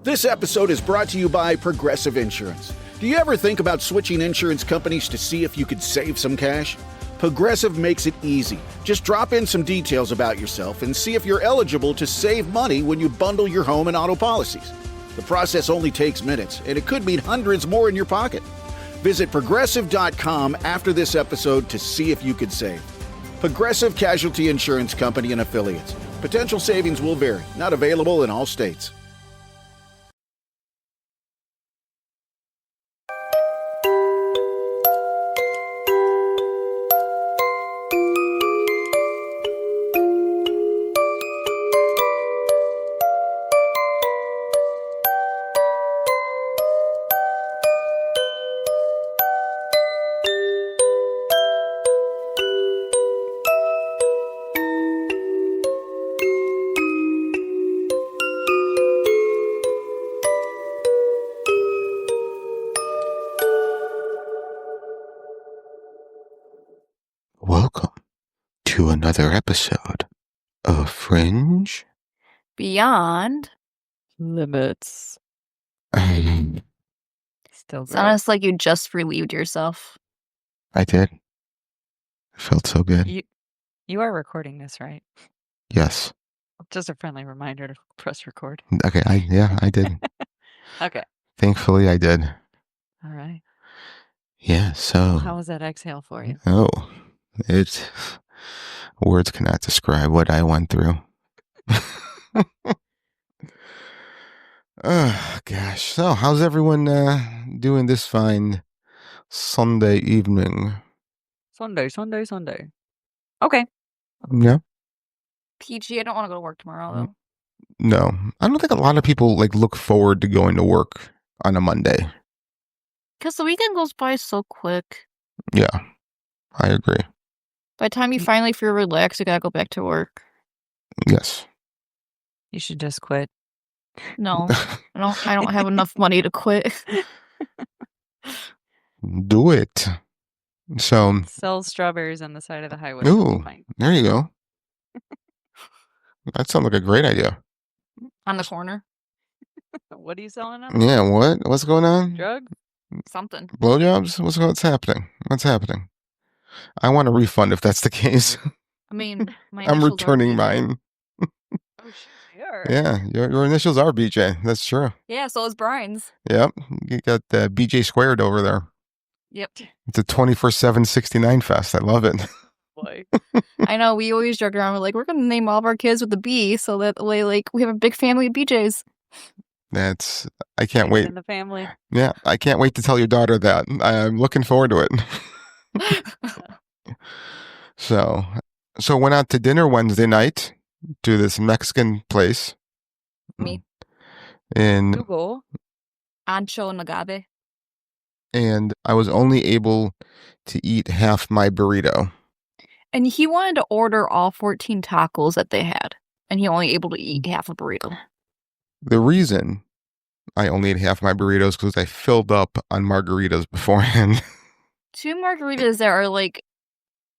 This episode is brought to you by Progressive Insurance. Do you ever think about switching insurance companies to see if you could save some cash? Progressive makes it easy. Just drop in some details about yourself and see if you're eligible to save money when you bundle your home and auto policies. The process only takes minutes, and it could mean hundreds more in your pocket. Visit Progressive.com after this episode to see if you could save. Progressive Casualty Insurance Company and Affiliates. Potential savings will vary. Not available in all states. Welcome to another episode of Fringe Beyond Limits. I Still Sounds like you just relieved yourself. did. It felt so good. You are recording this, right? Yes. Just a friendly reminder to press record. Okay, I did. Okay. Thankfully, I did. All right. Yeah, so... How was that exhale for you? Oh, words cannot describe what I went through. Oh, gosh. So, how's everyone doing this fine Sunday evening? Sunday. Okay. Yeah? PG, I don't want to go to work tomorrow, though. No. I don't think a lot of people, look forward to going to work on a Monday. Because the weekend goes by so quick. Yeah, I agree. By the time you finally feel relaxed, you gotta go back to work. Yes. You should just quit. No, I don't have enough money to quit. Do it. So, Sell strawberries on the side of the highway. ooh, Fine. there you go. That sounds like a great idea. On the corner. What are you selling them? Yeah, what? What's going on? Drugs? Something. Blowjobs? What's happening? What's happening? I want a refund if that's the case. I mean, my I'm initials are returning BJ. mine. Oh, sure. Yeah, your initials are BJ. That's true. Yeah, so is Brian's. Yep. You got BJ squared over there. Yep. It's a 24/7/69 fest. I love it. Boy. I know, we always joke around, we're gonna name all of our kids with a B, so that way, we have a big family of BJs. I can't wait. In the family. Yeah, I can't wait to tell your daughter that. I'm looking forward to it. So went out to dinner Wednesday night to this Mexican place. Me. And Google. Ancho and agave. and I was only able to eat half my burrito. And he wanted to order all 14 tacos that they had. And he only able to eat half a burrito. The reason I only ate half my burritos because I filled up on margaritas beforehand. 2 margaritas that are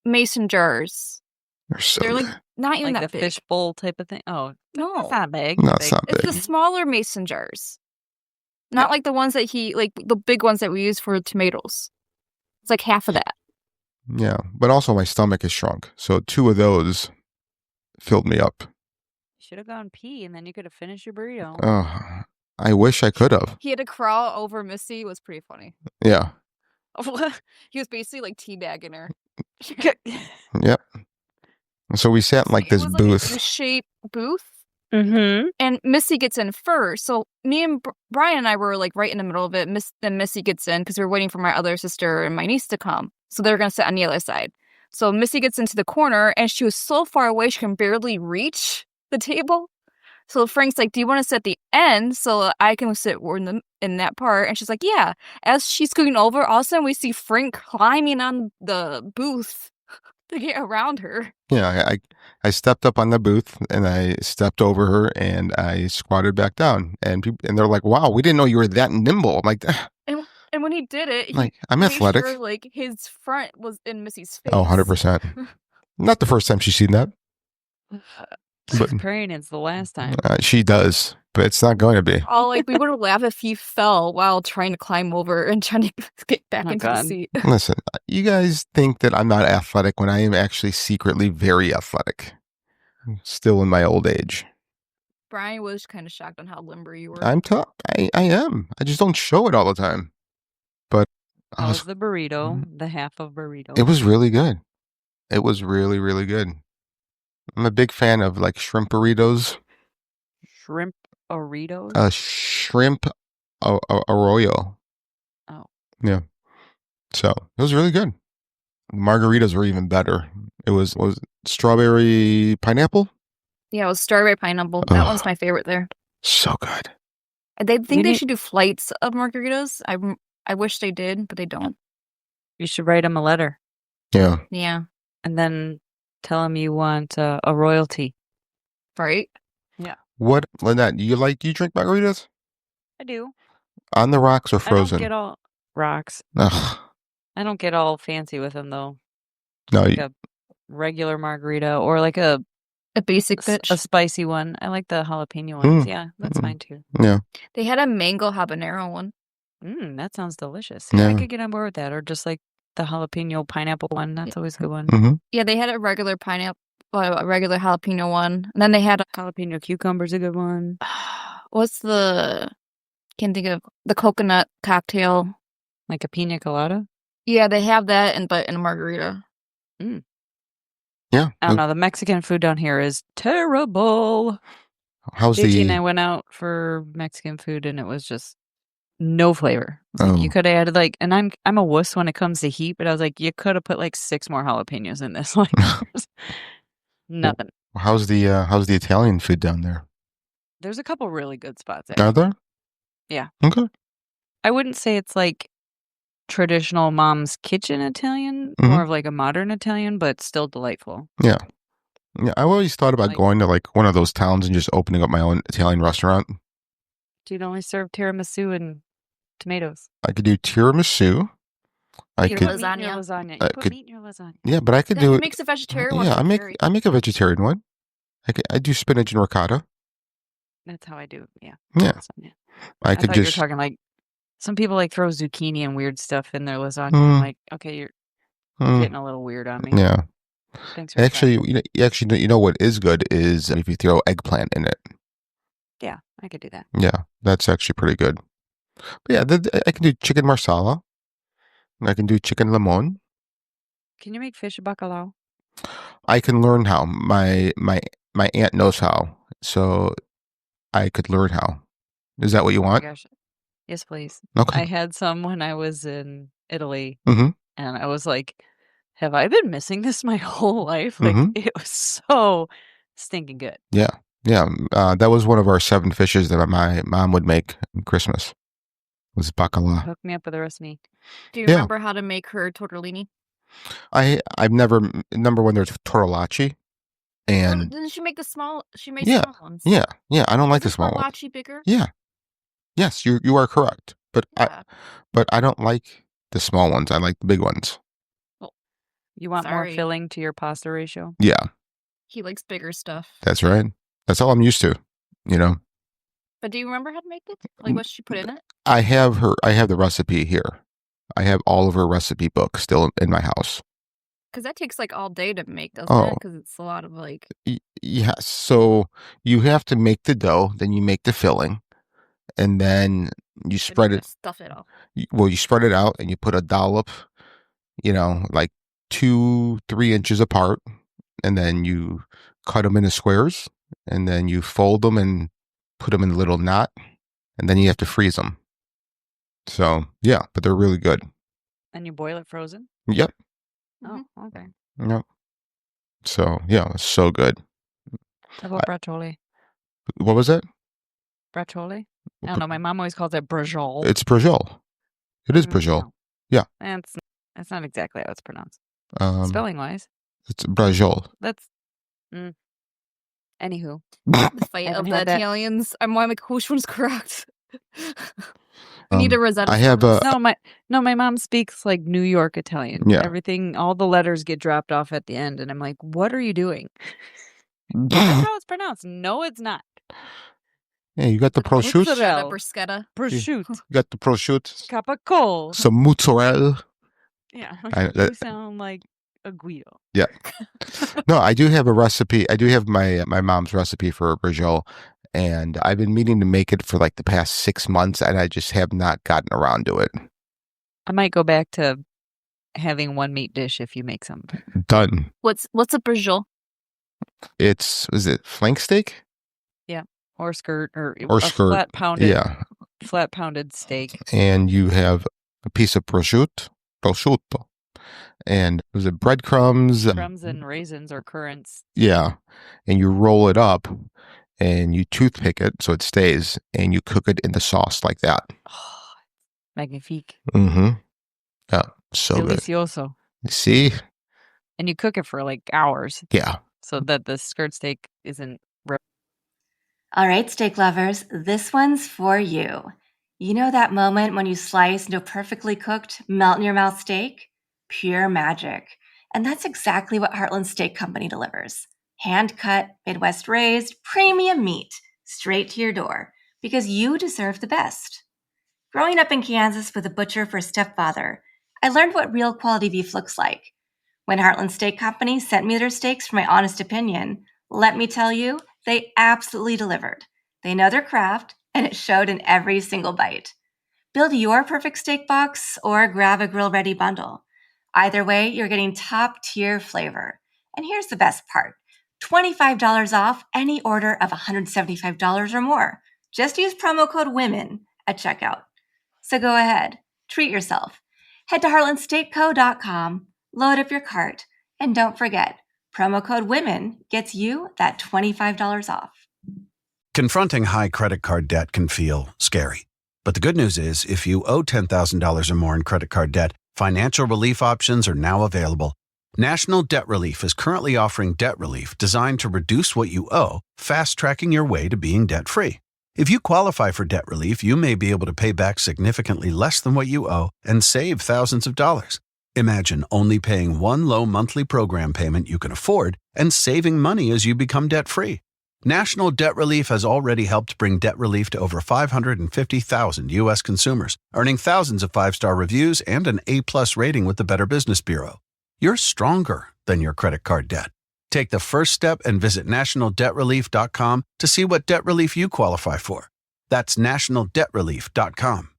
mason jars. They're so They're good. not even Like that the big. fish bowl type of thing. Oh, No. it's not big. No, it's not It's big. the smaller mason jars. Not like the ones that the big ones that we use for tomatoes. It's like half of that. Yeah, but also my stomach is shrunk. So 2 of those filled me up. Should have gone pee and then you could have finished your burrito. Oh, I wish I could have. He had to crawl over Missy. It was pretty funny. Yeah. He was basically teabagging her. Yep. So we sat in this it was booth. a U-shaped booth. Mm-hmm. And Missy gets in first. So me and Brian and I were right in the middle of it. Then Missy gets in because we were waiting for my other sister and my niece to come. So they were going to sit on the other side. So Missy gets into the corner and she was so far away she can barely reach the table. So Frank's like, do you want to sit at the end so I can sit in that part? And she's like, yeah. As she's scooting over, all of a sudden we see Frank climbing on the booth to get around her. Yeah, I stepped up on the booth and I stepped over her and I squatted back down. And they're like, wow, we didn't know you were that nimble. I'm like, And when he did it, I'm made athletic. Sure, his front was in Missy's face. Oh, 100%. Not the first time she's seen that. But Praying it's the last time. she does. but it's not going to be. All like we would have laughed if he fell while trying to climb over and trying to get back into the seat. Listen, you guys think that I'm not athletic when I am actually secretly very athletic. Still in my old age. Brian was kind of shocked on how limber you were. I'm tough. I am. I just don't show it all the time. But How was the burrito? The half of burrito. It was really good. It was really, really good. I'm a big fan of like shrimp burritos. Shrimp burritos? Shrimp arroyo. Oh. Yeah. So it was really good. Margaritas were even better. It was strawberry pineapple? Yeah, it was strawberry pineapple. That one's my favorite there. So good. They think they should do flights of margaritas. I wish they did, but they don't. You should write them a letter. Yeah. Yeah. And then tell them you want a royalty. Right? Yeah. What, Lynette, you drink margaritas? I do. On the rocks or frozen? I don't get all rocks. Ugh. I don't get all fancy with them, though. No, like a regular margarita or like a basic bitch. A spicy one. I like the jalapeno ones. Yeah, that's fine too. Yeah. They had a mango habanero one. That sounds delicious. Yeah, I could get on board with that. Or just like the jalapeno pineapple one. That's always a good one. Mm-hmm. Yeah, they had a regular pineapple, a regular jalapeno one. And then they had jalapeno cucumber's a good one. Can't think of the coconut cocktail. Like a pina colada? Yeah, they have that, but in a margarita. Yeah. I don't know. The Mexican food down here is terrible. JT and I went out for Mexican food and it was just no flavor. Like you could have added and I'm a wuss when it comes to heat, but I was like, you could have put 6 more jalapenos in this. Nothing. How's the Italian food down there? There's a couple really good spots. Actually. Are there? Yeah. Okay. I wouldn't say it's like traditional mom's kitchen Italian, more of like a modern Italian, but still delightful. Yeah. Yeah, I always thought about going to one of those towns and just opening up my own Italian restaurant. Dude, only serve tiramisu and tomatoes. I could do tiramisu. I could lasagna. You put meat in your lasagna. Yeah, but I could do it. Makes a vegetarian one. Yeah, I make a vegetarian one. I do spinach and ricotta. That's how I do. Yeah. Yeah. Lasagna. I could just. You're talking some people throw zucchini and weird stuff in their lasagna. I'm like, okay, you're getting a little weird on me. Yeah. Thanks for actually, you know what is good is if you throw eggplant in it. Yeah, I could do that. Yeah, that's actually pretty good. But yeah, I can do chicken marsala. I can do chicken limon. Can you make fish bacalao? I can learn how. My aunt knows how, so I could learn how. Is that what you want? Oh my gosh. Yes, please. Okay. I had some when I was in Italy, and I was like, have I been missing this my whole life? It was so stinking good. Yeah. Yeah. That was one of our 7 fishes that my mom would make on Christmas. Was bacala. Hook me up with a recipe. Do you remember how to make her tortellini? I've never, number one, there's tortellacci. And didn't she make small ones? Yeah. Yeah. I don't like the small ones. Tortellacci bigger? Yeah. Yes, you are correct. But I don't like the small ones. I like the big ones. Well, you want more filling to your pasta ratio? Yeah. He likes bigger stuff. That's right. That's all I'm used to, But do you remember how to make it? Like what she put in it? I have the recipe here. I have all of her recipe book still in my house. Because that takes all day to make, doesn't it? Because it's a lot of Yes. So you have to make the dough, then you make the filling, and then you spread it. Stuff it all. You spread it out and you put a dollop, 2-3 inches apart, and then you cut them into squares, and then you fold them and put them in a little knot, and then you have to freeze them. So yeah, but they're really good. And you boil it frozen? Yep. Oh, okay. Yep. So yeah, it's so good. How about braccioli? What was that? Braccioli? I don't know. My mom always calls it brajol. It's brajol. It is brajol. No. Yeah. That's not exactly how it's pronounced. Spelling wise. It's brajol. That's. Anywho. The fight of the Italians. I'm like, which one's correct? We need a Rosetta. I have my mom speaks New York Italian. Yeah. Everything, all the letters get dropped off at the end, and I'm like, what are you doing? That's how it's pronounced. No, it's not. Yeah, you got the prosciutto. Mozzarella, bruschetta. Prosciutto. You got the prosciutto. Capicola. Some mozzarella. Yeah. You sound like a Guido. Yeah. No, I do have a recipe. I do have my mom's recipe for a brajol, and I've been meaning to make it for like the past 6 months, and I just have not gotten around to it. I might go back to having one meat dish if you make some. Done. What's a brajol? Is it flank steak? Yeah. Or skirt or skirt. Flat pounded. Yeah. Flat pounded steak. And you have a piece of prosciutto. And was it breadcrumbs? Crumbs and raisins or currants. Yeah. And you roll it up and you toothpick it so it stays, and you cook it in the sauce like that. Oh, magnifique. Mm-hmm. Yeah. So delicioso. Good. See? And you cook it for like hours. Yeah. So that the skirt steak isn't. All right, steak lovers, this one's for you. You know that moment when you slice into a perfectly cooked, melt-in-your-mouth steak? Pure magic. And that's exactly what Heartland Steak Company delivers. Hand-cut, Midwest-raised, premium meat, straight to your door, because you deserve the best. Growing up in Kansas with a butcher for a stepfather, I learned what real quality beef looks like. When Heartland Steak Company sent me their steaks for my honest opinion, let me tell you, they absolutely delivered. They know their craft, and it showed in every single bite. Build your perfect steak box or grab a grill-ready bundle. Either way, you're getting top-tier flavor. And here's the best part. $25 off any order of $175 or more. Just use promo code WOMEN at checkout. So go ahead, treat yourself. Head to heartlandsteakco.com, load up your cart, and don't forget, promo code WOMEN gets you that $25 off. Confronting high credit card debt can feel scary. But the good news is, if you owe $10,000 or more in credit card debt, financial relief options are now available. National Debt Relief is currently offering debt relief designed to reduce what you owe, fast-tracking your way to being debt-free. If you qualify for debt relief, you may be able to pay back significantly less than what you owe and save thousands of dollars. Imagine only paying one low monthly program payment you can afford and saving money as you become debt-free. National Debt Relief has already helped bring debt relief to over 550,000 U.S. consumers, earning thousands of five-star reviews and an A-plus rating with the Better Business Bureau. You're stronger than your credit card debt. Take the first step and visit nationaldebtrelief.com to see what debt relief you qualify for. That's nationaldebtrelief.com.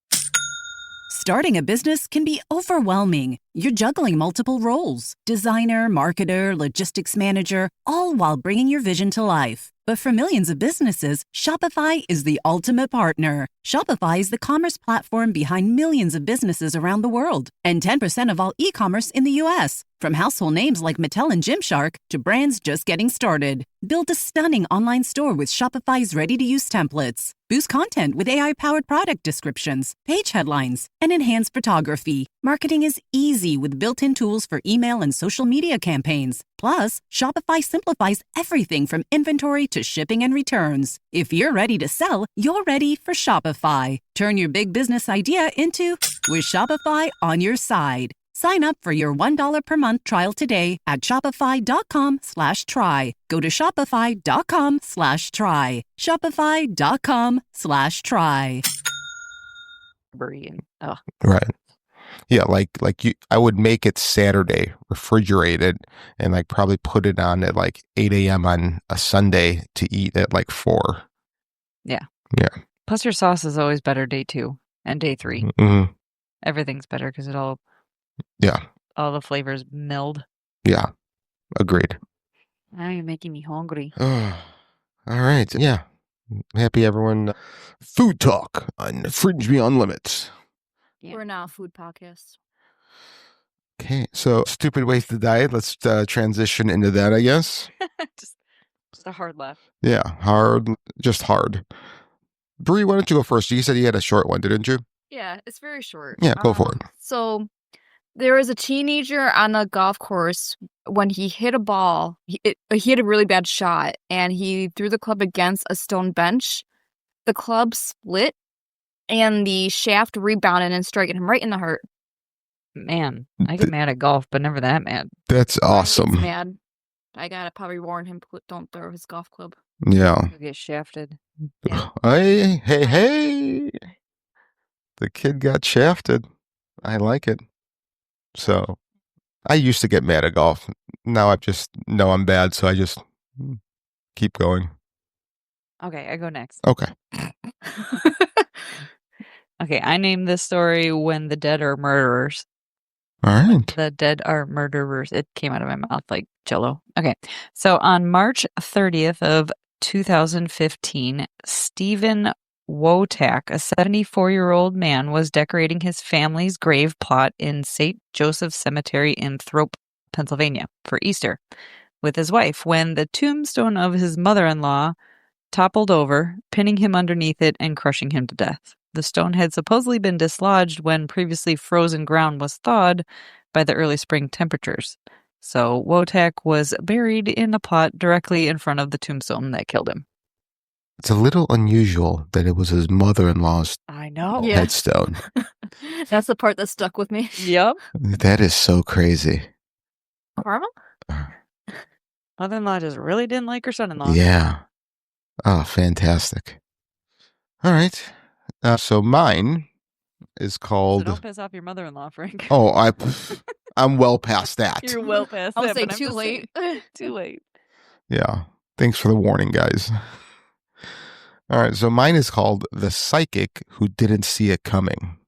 Starting a business can be overwhelming. You're juggling multiple roles: designer, marketer, logistics manager, all while bringing your vision to life. But for millions of businesses, Shopify is the ultimate partner. Shopify is the commerce platform behind millions of businesses around the world, and 10% of all e-commerce in the U.S. From household names like Mattel and Gymshark to brands just getting started. Build a stunning online store with Shopify's ready-to-use templates. Boost content with AI-powered product descriptions, page headlines, and enhanced photography. Marketing is easy with built-in tools for email and social media campaigns. Plus, Shopify simplifies everything from inventory to shipping and returns. If you're ready to sell, you're ready for Shopify. Turn your big business idea into with Shopify on your side. Sign up for your $1 per month trial today at shopify.com/try. Go to shopify.com/try. Shopify.com/try. Right. Yeah, like you, I would make it Saturday, refrigerate it, and like probably put it on at like 8 a.m. on a Sunday to eat at like 4. Yeah. Yeah. Plus your sauce is always better day 2 and day 3. Mm-hmm. Everything's better because it all... Yeah. All the flavors meld. Yeah. Agreed. Now you're making me hungry. All right. Yeah. Happy everyone. Food talk on Fringe Beyond Limits. Yeah. We're now a food podcast. Okay. So stupid ways to diet. Let's transition into that, I guess. just a hard laugh. Yeah. Hard. Just hard. Bree, why don't you go first? You said you had a short one, didn't you? Yeah. It's very short. Yeah. Go for it. So... there was a teenager on a golf course when he hit a ball. He had a really bad shot, and he threw the club against a stone bench. The club split, and the shaft rebounded and struck him right in the heart. Man, I get mad at golf, but never that mad. That's awesome. Mad. I gotta probably warn him, don't throw his golf club. Yeah. You get shafted. Hey. The kid got shafted. I like it. So I used to get mad at golf. Now I just know I'm bad, so I just keep going. Okay, I go next. Okay. Okay, I named this story When the Dead Are Murderers. All right. When the Dead Are Murderers. It came out of my mouth like jello. Okay, so on March 30th of 2015, Stephen Wotak, a 74-year-old man, was decorating his family's grave plot in St. Joseph Cemetery in Thrope, Pennsylvania, for Easter with his wife when the tombstone of his mother-in-law toppled over, pinning him underneath it and crushing him to death. The stone had supposedly been dislodged when previously frozen ground was thawed by the early spring temperatures. So Wotak was buried in a plot directly in front of the tombstone that killed him. It's a little unusual that it was his mother-in-law's headstone. That's the part that stuck with me. Yep. That is so crazy. Karma? Mother-in-law just really didn't like her son-in-law. Yeah. Oh, fantastic. All right. So mine is called... So don't piss off your mother-in-law, Frank. Oh, I'm well past that. You're well past that. I would say too late. Too late. Yeah. Thanks for the warning, guys. All right. So mine is called The Psychic Who Didn't See It Coming.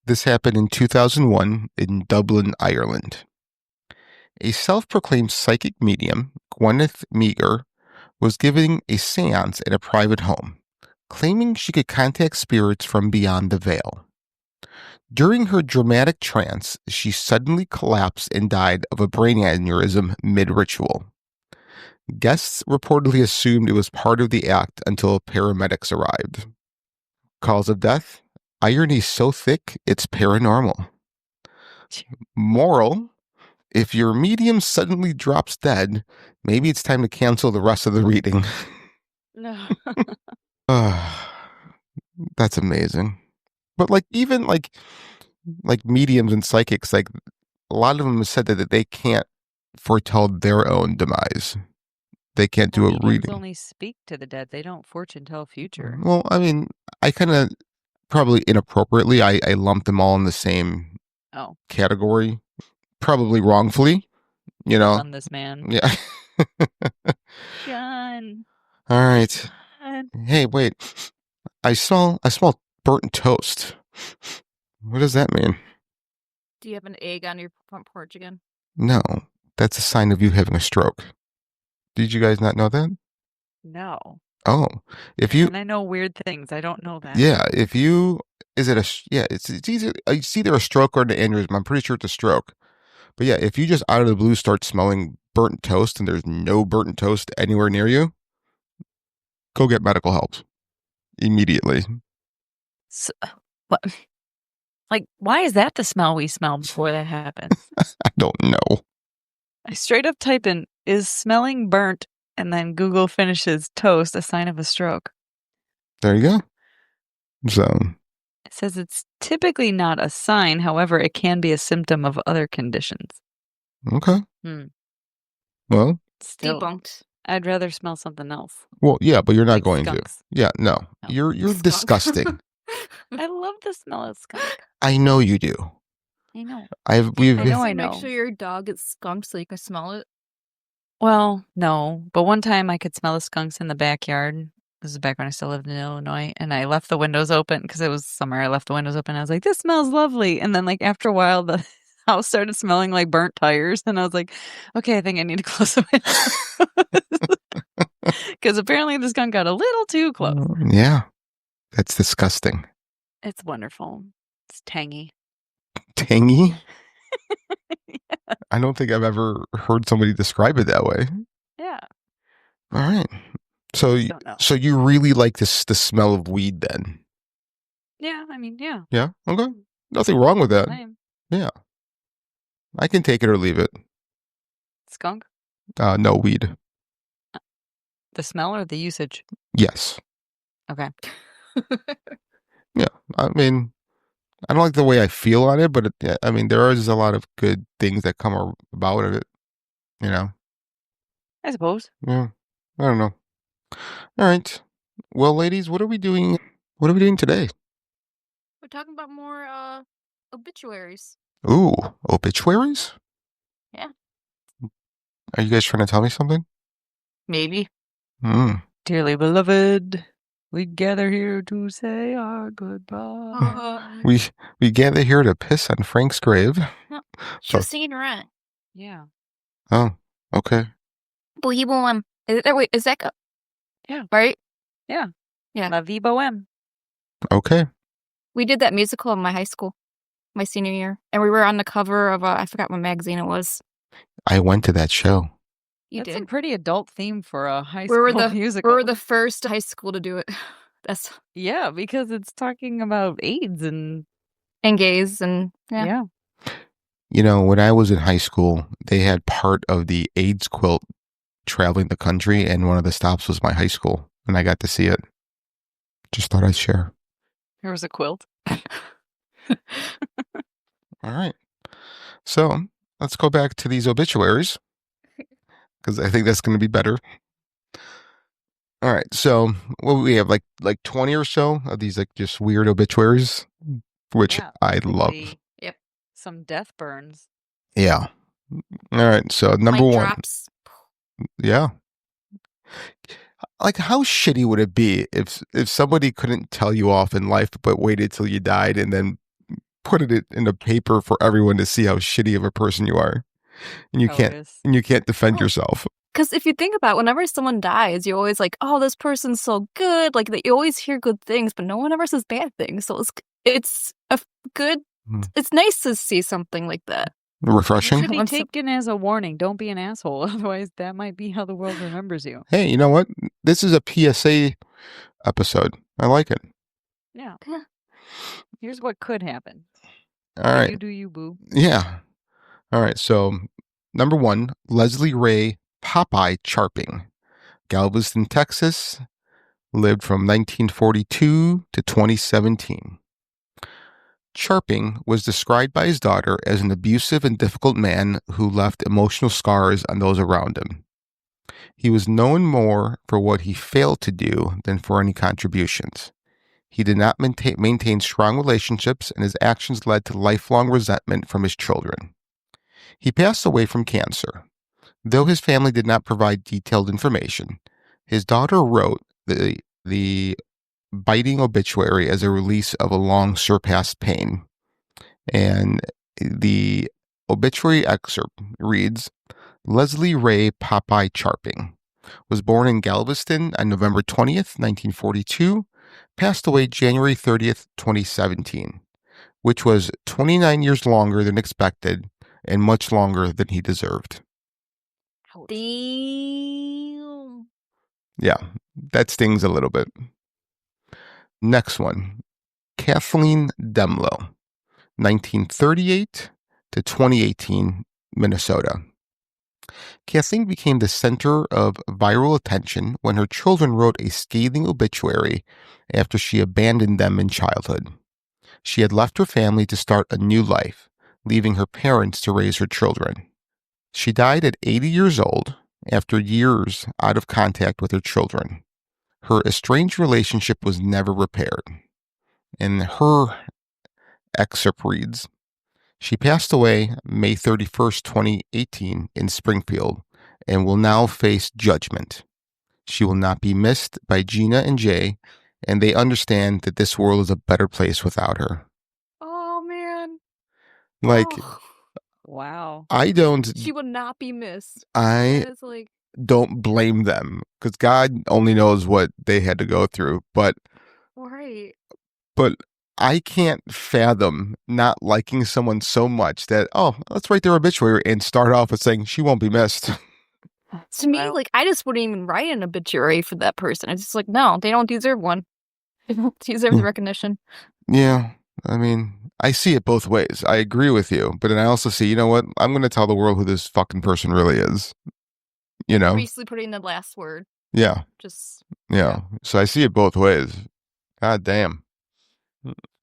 This happened in 2001 in Dublin, Ireland. A self-proclaimed psychic medium, Gwyneth Meager, was giving a seance at a private home, claiming she could contact spirits from beyond the veil. During her dramatic trance, she suddenly collapsed and died of a brain aneurysm mid-ritual. Guests reportedly assumed it was part of the act until paramedics arrived. Cause of death? Irony so thick, it's paranormal. Moral? If your medium suddenly drops dead, maybe it's time to cancel the rest of the reading. No. That's amazing. But even mediums and psychics, like a lot of them have said that they can't foretell their own demise. They can't do a reading. Only speak to the dead. They don't fortune tell future. Well, I mean, I kind of probably inappropriately, I lumped them all in the same category. Probably wrongfully, On this man. Yeah. John. All right. John. Hey, wait. I smell burnt toast. What does that mean? Do you have an egg on your front porch again? No, that's a sign of you having a stroke. Did you guys not know that? No. Oh, and I know weird things. I don't know that. Yeah, it's either a stroke or an aneurysm. I'm pretty sure it's a stroke. But yeah, if you just out of the blue start smelling burnt toast and there's no burnt toast anywhere near you, go get medical help immediately. So, what? Like, why is that the smell we smell before that happens? I don't know. I straight up type in, is smelling burnt, and then Google finishes toast a sign of a stroke. There you go. So it says it's typically not a sign. However, it can be a symptom of other conditions. Okay. Well, still debunked. I'd rather smell something else. Well, yeah, but you're not going skunks. to. Yeah, no. You're disgusting. I love the smell of skunk. I know you do. I know. I know. Make sure your dog gets skunked so you can smell it. Well, no. But one time I could smell the skunks in the backyard. This is back when I still lived in Illinois. And I left the windows open because it was summer. I left the windows open. I was like, this smells lovely. And then after a while, the house started smelling like burnt tires. And I was like, okay, I think I need to close the windows. Because apparently the skunk got a little too close. Yeah. That's disgusting. It's wonderful. It's tangy. Tangy? Yeah. I don't think I've ever heard somebody describe it that way. Yeah. All right. So you really like the smell of weed then? Yeah, I mean, yeah. Yeah? Okay. Nothing wrong with that. Yeah. I can take it or leave it. Skunk? No, weed. The smell or the usage? Yes. Okay. Yeah. I mean, I don't like the way I feel on it, but there is a lot of good things that come about of it, I suppose. Yeah. I don't know. All right. Well, ladies, what are we doing? What are we doing today? We're talking about more obituaries. Ooh, obituaries? Yeah. Are you guys trying to tell me something? Maybe. Mm. Dearly beloved, we gather here to say our goodbye. We gather here to piss on Frank's grave. She was singing around. Yeah. Oh, okay. Wait, is that go? Yeah. Right? Yeah. Yeah. La Vie Boheme. Okay. We did that musical in my high school, my senior year. And we were on the cover of, I forgot what magazine it was. I went to that show. That's a pretty adult theme for a high school musical. We were the first high school to do it. Yeah, because it's talking about AIDS and gays and yeah. You know, when I was in high school, they had part of the AIDS quilt traveling the country, and one of the stops was my high school, and I got to see it. Just thought I'd share. There was a quilt. All right. So let's go back to these obituaries, because I think that's going to be better. All right. So what we have, like 20 or so of these, like, just weird obituaries, which I love. Yep. Some death burns. Yeah. All right. So number one. Drops. Yeah. Like, how shitty would it be if somebody couldn't tell you off in life, but waited till you died and then put it in a paper for everyone to see how shitty of a person you are, and you can't defend yourself. Because if you think about it, whenever someone dies, you're always like, "Oh, this person's so good." Like, you always hear good things, but no one ever says bad things. So it's a good. It's nice to see something like that. Refreshing. It should be taken as a warning. Don't be an asshole. Otherwise, that might be how the world remembers you. Hey, you know what? This is a PSA episode. I like it. Yeah. Here's what could happen. All right. You do you, boo. Yeah. All right. So, number one, Leslie Ray Popeye Charping, Galveston, Texas, lived from 1942 to 2017. Charping was described by his daughter as an abusive and difficult man who left emotional scars on those around him. He was known more for what he failed to do than for any contributions. He did not maintain strong relationships, and his actions led to lifelong resentment from his children. He passed away from cancer. Though his family did not provide detailed information, his daughter wrote the biting obituary as a release of a long surpassed pain. And the obituary excerpt reads, Leslie Ray Popeye Charping was born in Galveston on November 20th, 1942, passed away January 30th, 2017, which was 29 years longer than expected and much longer than he deserved. Damn. Yeah, that stings a little bit. Next one, Kathleen Demlow, 1938 to 2018, Minnesota. Kathleen became the center of viral attention when her children wrote a scathing obituary after she abandoned them in childhood. She had left her family to start a new life, leaving her parents to raise her children. She died at 80 years old after years out of contact with her children. Her estranged relationship was never repaired. And her excerpt reads, she passed away May 31st, 2018 in Springfield and will now face judgment. She will not be missed by Gina and Jay, and they understand that this world is a better place without her. Oh, man. Wow. She will not be missed. Don't blame them, because God only knows what they had to go through. But I can't fathom not liking someone so much that, let's write their obituary and start off with saying she won't be missed. To me, I just wouldn't even write an obituary for that person. It's just no, they don't deserve one. They don't deserve the recognition. Yeah. I mean, I see it both ways. I agree with you. But then I also see, you know what? I'm going to tell the world who this fucking person really is. You know? Basically putting the last word. Yeah. Yeah. So I see it both ways. God damn.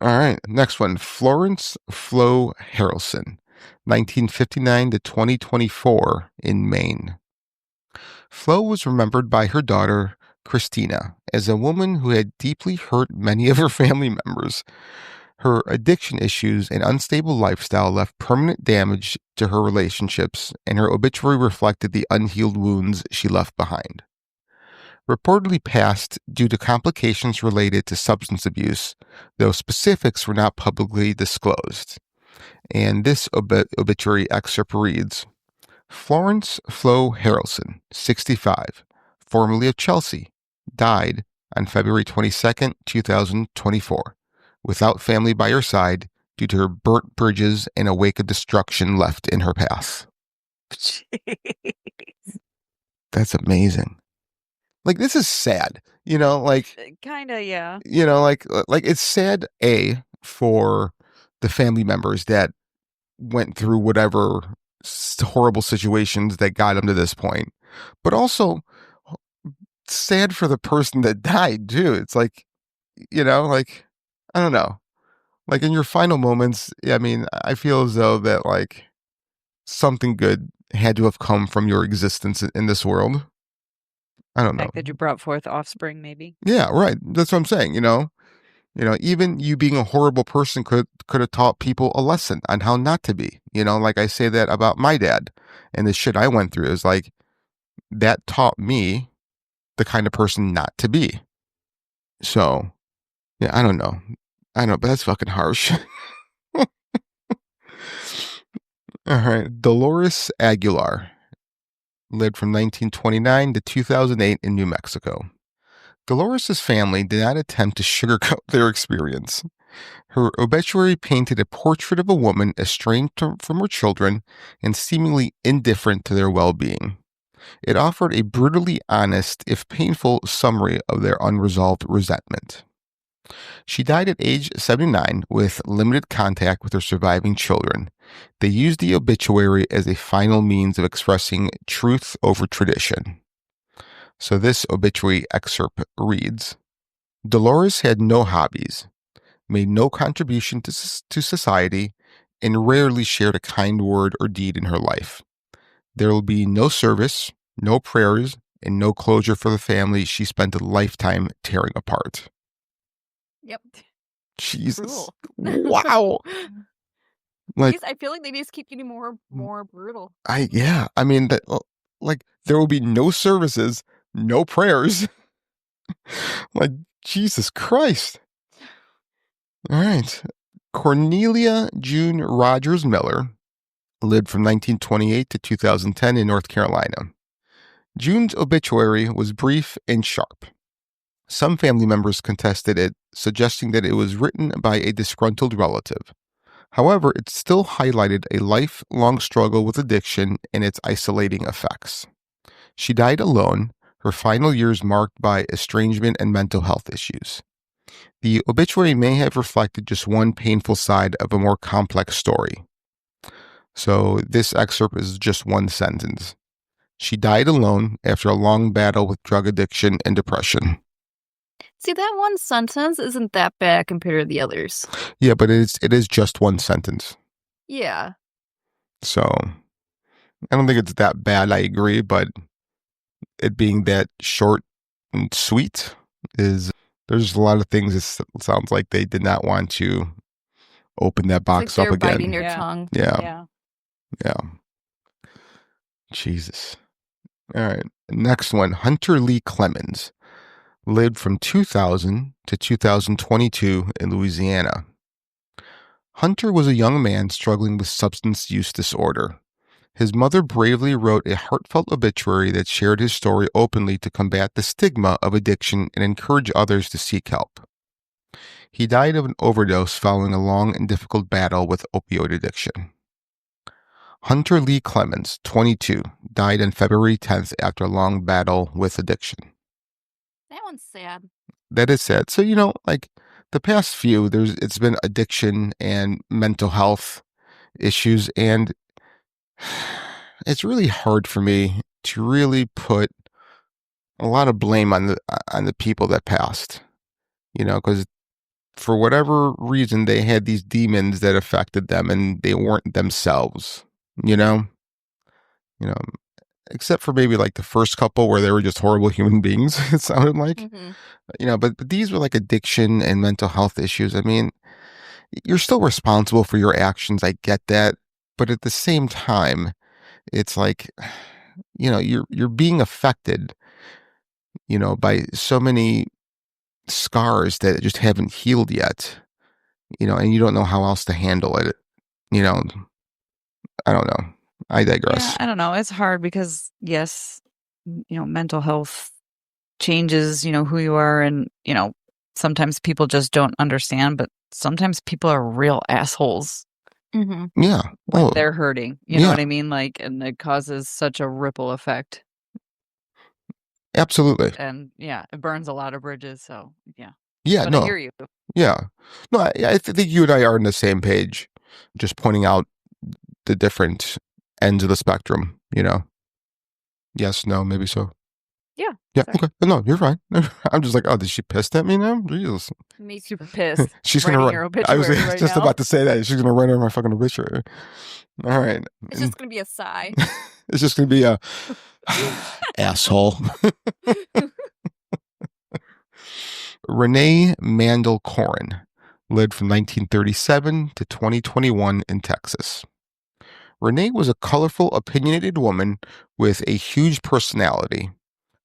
All right. Next one. Florence Flo Harrelson, 1959 to 2024 in Maine. Flo was remembered by her daughter, Christina as a woman who had deeply hurt many of her family members. Her addiction issues and unstable lifestyle left permanent damage to her relationships, and her obituary reflected the unhealed wounds she left behind. Reportedly passed due to complications related to substance abuse, though specifics were not publicly disclosed. And this obituary excerpt reads, Florence Flo Harrelson, 65, formerly of Chelsea, died on February 22nd, 2024, without family by her side due to her burnt bridges and a wake of destruction left in her path. Jeez. That's amazing. Like, this is sad, Kinda, yeah. Like it's sad, for the family members that went through whatever horrible situations that got them to this point, but also sad for the person that died too. It's like, I don't know, like in your final moments, I mean, I feel as though that like something good had to have come from your existence in this world. I don't know. The fact that you brought forth offspring, maybe. Yeah, right. That's what I'm saying. Even you being a horrible person could have taught people a lesson on how not to be. Like I say that about my dad and the shit I went through is like that taught me the kind of person not to be. So, yeah, I don't know, but that's fucking harsh. All right, Dolores Aguilar lived from 1929 to 2008 in New Mexico. Dolores' family did not attempt to sugarcoat their experience. Her obituary painted a portrait of a woman estranged from her children and seemingly indifferent to their well-being. It offered a brutally honest, if painful, summary of their unresolved resentment. She died at age 79 with limited contact with her surviving children. They used the obituary as a final means of expressing truth over tradition. So this obituary excerpt reads, Dolores had no hobbies, made no contribution to society, and rarely shared a kind word or deed in her life. There will be no service, no prayers, and no closure for the family she spent a lifetime tearing apart. Yep. Jesus. Wow. Like, I feel like they just keep getting more brutal. I mean, that, like, there will be no services, no prayers. Like, Jesus Christ. All right. Cornelia June Rogers Miller lived from 1928 to 2010 in North Carolina. June's obituary was brief and sharp. Some family members contested it, suggesting that it was written by a disgruntled relative. However, it still highlighted a lifelong struggle with addiction and its isolating effects. She died alone, her final years marked by estrangement and mental health issues. The obituary may have reflected just one painful side of a more complex story. So this excerpt is just one sentence. She died alone after a long battle with drug addiction and depression. See, that one sentence isn't that bad compared to the others. Yeah, but it is just one sentence. Yeah. So I don't think it's that bad, I agree, but it being that short and sweet there's a lot of things it sounds like they did not want to open that box up again. Biting your tongue. Yeah. Jesus. All right. Next one, Hunter Lee Clemens lived from 2000 to 2022 in Louisiana. Hunter was a young man struggling with substance use disorder. His mother bravely wrote a heartfelt obituary that shared his story openly to combat the stigma of addiction and encourage others to seek help. He died of an overdose following a long and difficult battle with opioid addiction. Hunter Lee Clemens, 22, died on February 10th after a long battle with addiction. That one's sad. That is sad. So, like the past few, it's been addiction and mental health issues, and it's really hard for me to really put a lot of blame on the people that passed, because for whatever reason they had these demons that affected them and they weren't themselves, except for maybe like the first couple where they were just horrible human beings, it sounded like. But these were like addiction and mental health issues. I mean, you're still responsible for your actions. I get that. But at the same time, it's like, you're being affected, by so many scars that just haven't healed yet, and you don't know how else to handle it. I don't know. I digress. Yeah, I don't know. It's hard because, yes, mental health changes, who you are. And, sometimes people just don't understand, but sometimes people are real assholes. Yeah. When they're hurting. You know what I mean? Like, and it causes such a ripple effect. Absolutely. And it burns a lot of bridges. So, yeah. Yeah. But no. I hear you. Yeah. No, I think you and I are on the same page, just pointing out the different ends of the spectrum, Yes, no, maybe so. Yeah. Yeah. Sorry. Okay. No, you're fine. I'm just like, oh, did she piss at me now? Jesus. Makes you pissed. She's going to write your obituary. I was right just now. about to say that. She's going to write her my fucking obituary. All right. It's just going to be a sigh. It's just going to be a asshole. Renee Mandel Corin lived from 1937 to 2021 in Texas. Renee was a colorful, opinionated woman with a huge personality.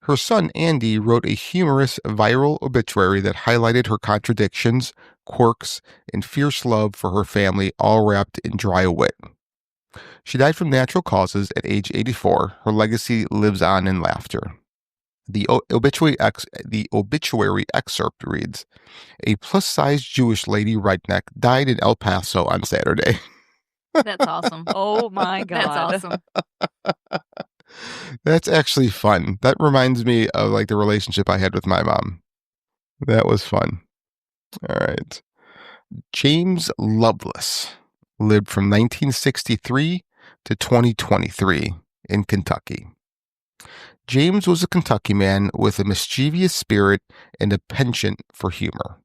Her son, Andy, wrote a humorous, viral obituary that highlighted her contradictions, quirks, and fierce love for her family, all wrapped in dry wit. She died from natural causes at age 84. Her legacy lives on in laughter. The obituary excerpt reads, "A plus-sized Jewish lady redneck died in El Paso on Saturday." That's awesome. Oh my God. That's awesome. That's actually fun. That reminds me of like the relationship I had with my mom. That was fun. All right. James Loveless lived from 1963 to 2023 in Kentucky. James was a Kentucky man with a mischievous spirit and a penchant for humor.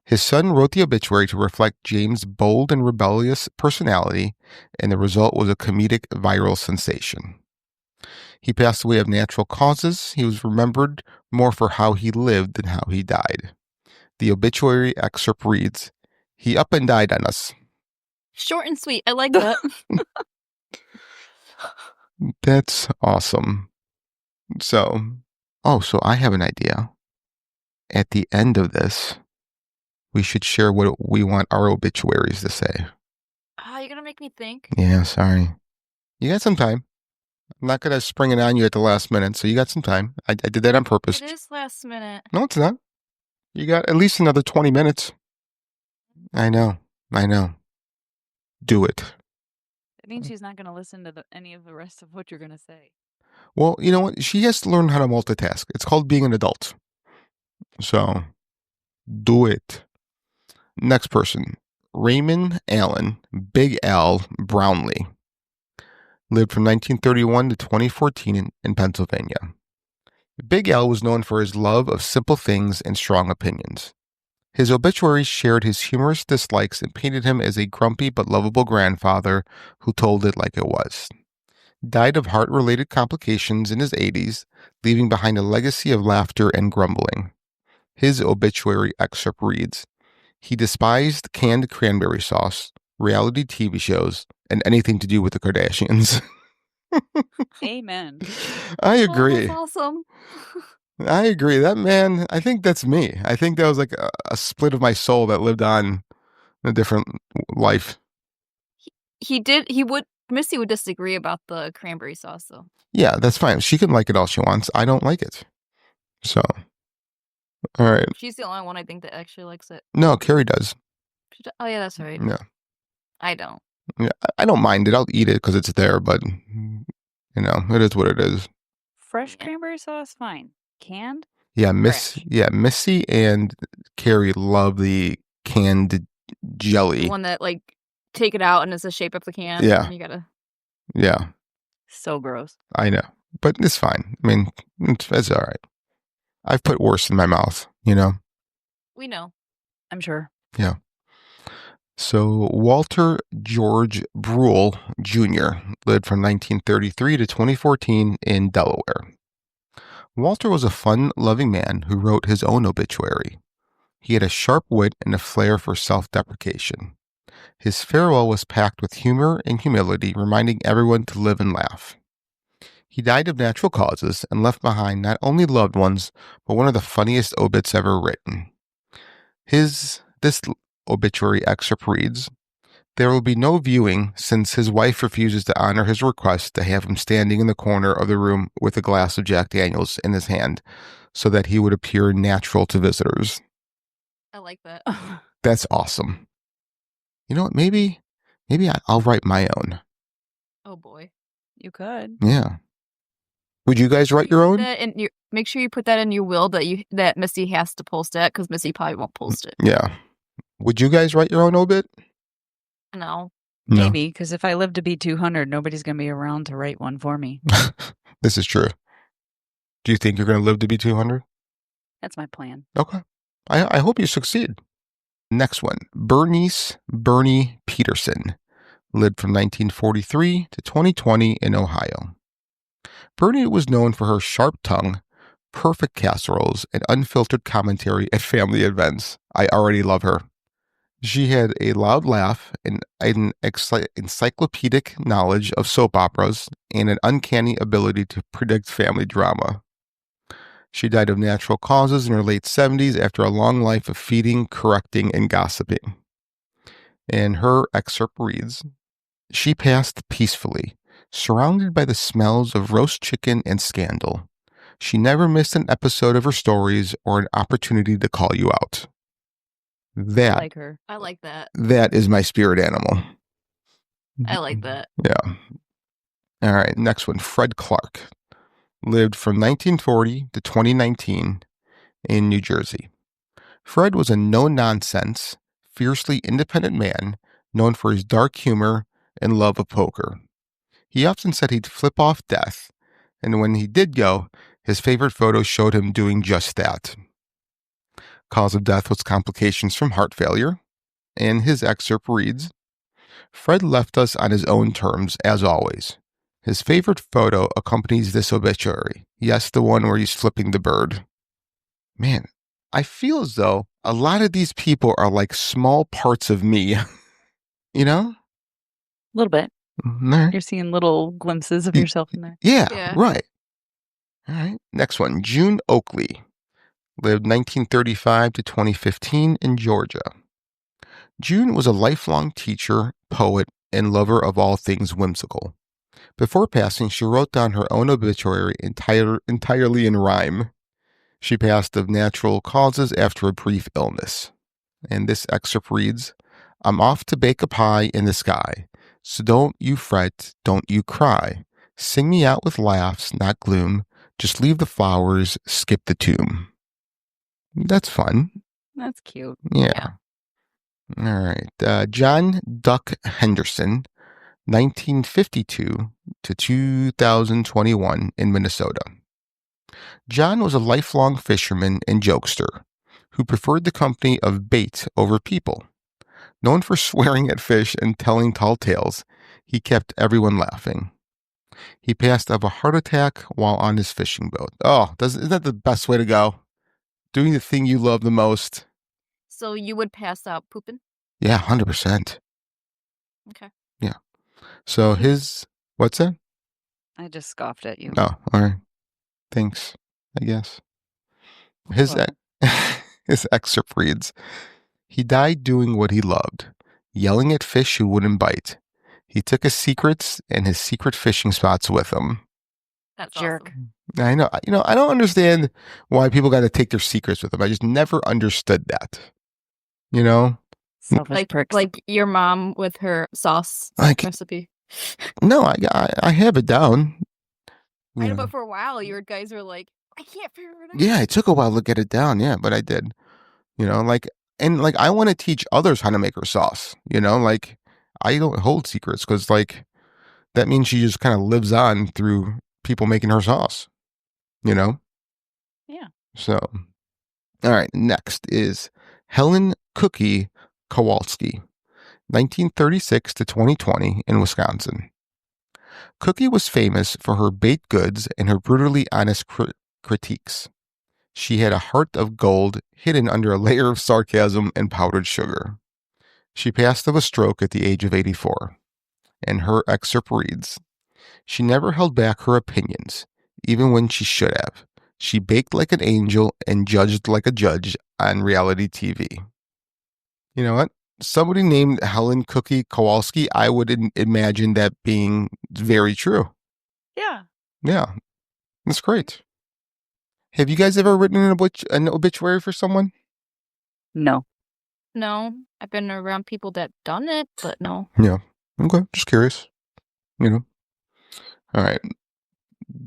His son wrote the obituary to reflect James' bold and rebellious personality, and the result was a comedic viral sensation. He passed away of natural causes. He was remembered more for how he lived than how he died. The obituary excerpt reads, "He up and died on us." Short and sweet. I like that. That's awesome. So I have an idea. At the end of this, we should share what we want our obituaries to say. You're going to make me think. Yeah, sorry. You got some time. I'm not going to spring it on you at the last minute, so you got some time. I did that on purpose. It is last minute. No, it's not. You got at least another 20 minutes. I know. Do it. It means she's not going to listen to any of the rest of what you're going to say. Well, you know what? She has to learn how to multitask. It's called being an adult. So, do it. Next person. Raymond Allen, Big Al Brownlee. Lived from 1931 to 2014 in Pennsylvania. Big Al was known for his love of simple things and strong opinions. His obituary shared his humorous dislikes and painted him as a grumpy but lovable grandfather who told it like it was. Died of heart-related complications in his 80s, leaving behind a legacy of laughter and grumbling. His obituary excerpt reads, "He despised canned cranberry sauce, reality TV shows, and anything to do with the Kardashians." Amen. I agree. That's awesome. I agree. That man, I think that's me. I think that was like a split of my soul that lived on in a different life. Missy would disagree about the cranberry sauce, though. Yeah, that's fine. She can like it all she wants. I don't like it. So, all right. She's the only one I think that actually likes it. No, Carrie does. Oh, yeah, that's right. Yeah. I don't. Yeah, I don't mind it. I'll eat it because it's there, but, it is what it is. Fresh cranberry sauce, fine. Canned? Yeah, Missy and Carrie love the canned jelly. The one that, like, take it out and it's the shape of the can. Yeah. You gotta. Yeah. So gross. I know, but it's fine. I mean, it's all right. I've put worse in my mouth, We know. I'm sure. Yeah. So Walter George Brule Jr. lived from 1933 to 2014 in Delaware. Walter was a fun-loving man who wrote his own obituary. He had a sharp wit and a flair for self-deprecation. His farewell was packed with humor and humility, reminding everyone to live and laugh. He died of natural causes and left behind not only loved ones, but one of the funniest obits ever written. This obituary excerpt reads, "There will be no viewing since his wife refuses to honor his request to have him standing in the corner of the room with a glass of Jack Daniels in his hand so that he would appear natural to visitors." I like that. That's awesome. You know what? Maybe I'll write my own. Oh boy. You could. Yeah. Would you guys write your own? Make sure you put that in your will that Missy has to post it, because Missy probably won't post it. Yeah. Would you guys write your own obit? No. Maybe, because if I live to be 200, nobody's going to be around to write one for me. This is true. Do you think you're going to live to be 200? That's my plan. Okay. I hope you succeed. Next one. Bernie Peterson lived from 1943 to 2020 in Ohio. Bernie was known for her sharp tongue, perfect casseroles, and unfiltered commentary at family events. I already love her. She had a loud laugh, an encyclopedic knowledge of soap operas, and an uncanny ability to predict family drama. She died of natural causes in her late 70s after a long life of feeding, correcting, and gossiping. And her excerpt reads, "She passed peacefully, surrounded by the smells of roast chicken and scandal. She never missed an episode of her stories or an opportunity to call you out." That, I like her. I like that. That is my spirit animal. I like that. Yeah. All right, next one. Fred Clark lived from 1940 to 2019 in New Jersey. Fred was a no-nonsense, fiercely independent man known for his dark humor and love of poker. He often said he'd flip off death, and when he did go, his favorite photos showed him doing just that. Cause of death was complications from heart failure, and his excerpt reads, "Fred left us on his own terms, as always. His favorite photo accompanies this obituary. Yes, the one where he's flipping the bird." Man, I feel as though a lot of these people are like small parts of me. You know? A little bit. Right. You're seeing little glimpses of yourself in there. Yeah, right. All right. Next one. June Oakley lived 1935 to 2015 in Georgia. June was a lifelong teacher, poet, and lover of all things whimsical. Before passing, she wrote down her own obituary entirely in rhyme. She passed of natural causes after a brief illness. And this excerpt reads, "I'm off to bake a pie in the sky. So don't you fret, don't you cry. Sing me out with laughs, not gloom. Just leave the flowers, skip the tomb." That's fun. That's cute. Yeah. All right. John Duck Henderson, 1952 to 2021 in Minnesota. John was a lifelong fisherman and jokester who preferred the company of bait over people. Known for swearing at fish and telling tall tales, he kept everyone laughing. He passed of a heart attack while on his fishing boat. Oh, isn't that the best way to go? Doing the thing you love the most. So you would pass out pooping? Yeah, 100%. Okay. Yeah. So what's that? I just scoffed at you. Oh, all right. Thanks, I guess. His excerpt reads, "He died doing what he loved, yelling at fish who wouldn't bite. He took his secrets and his secret fishing spots with him." That's jerk. Awesome. I know. I don't understand why people got to take their secrets with them. I just never understood that. You know? Selfish pricks. Like your mom with her sauce recipe. No, I have it down. I know, but for a while, your guys were like, "I can't figure it out." Yeah, it took a while to get it down. Yeah, but I did. You know, I want to teach others how to make her sauce. You know, like I don't hold secrets because that means she just kind of lives on through people making her sauce. You know? Yeah. So, all right. Next is Helen Cookie Kowalski, 1936 to 2020 in Wisconsin. Cookie was famous for her baked goods and her brutally honest critiques. She had a heart of gold hidden under a layer of sarcasm and powdered sugar. She passed of a stroke at the age of 84. And her excerpt reads, "She never held back her opinions, even when she should have. She baked like an angel and judged like a judge on reality TV." You know what? Somebody named Helen Cookie Kowalski, I would imagine that being very true. Yeah. Yeah. That's great. Have you guys ever written an obituary for someone? No. No, I've been around people that done it, but no. Yeah. Okay. Just curious. You know. All right.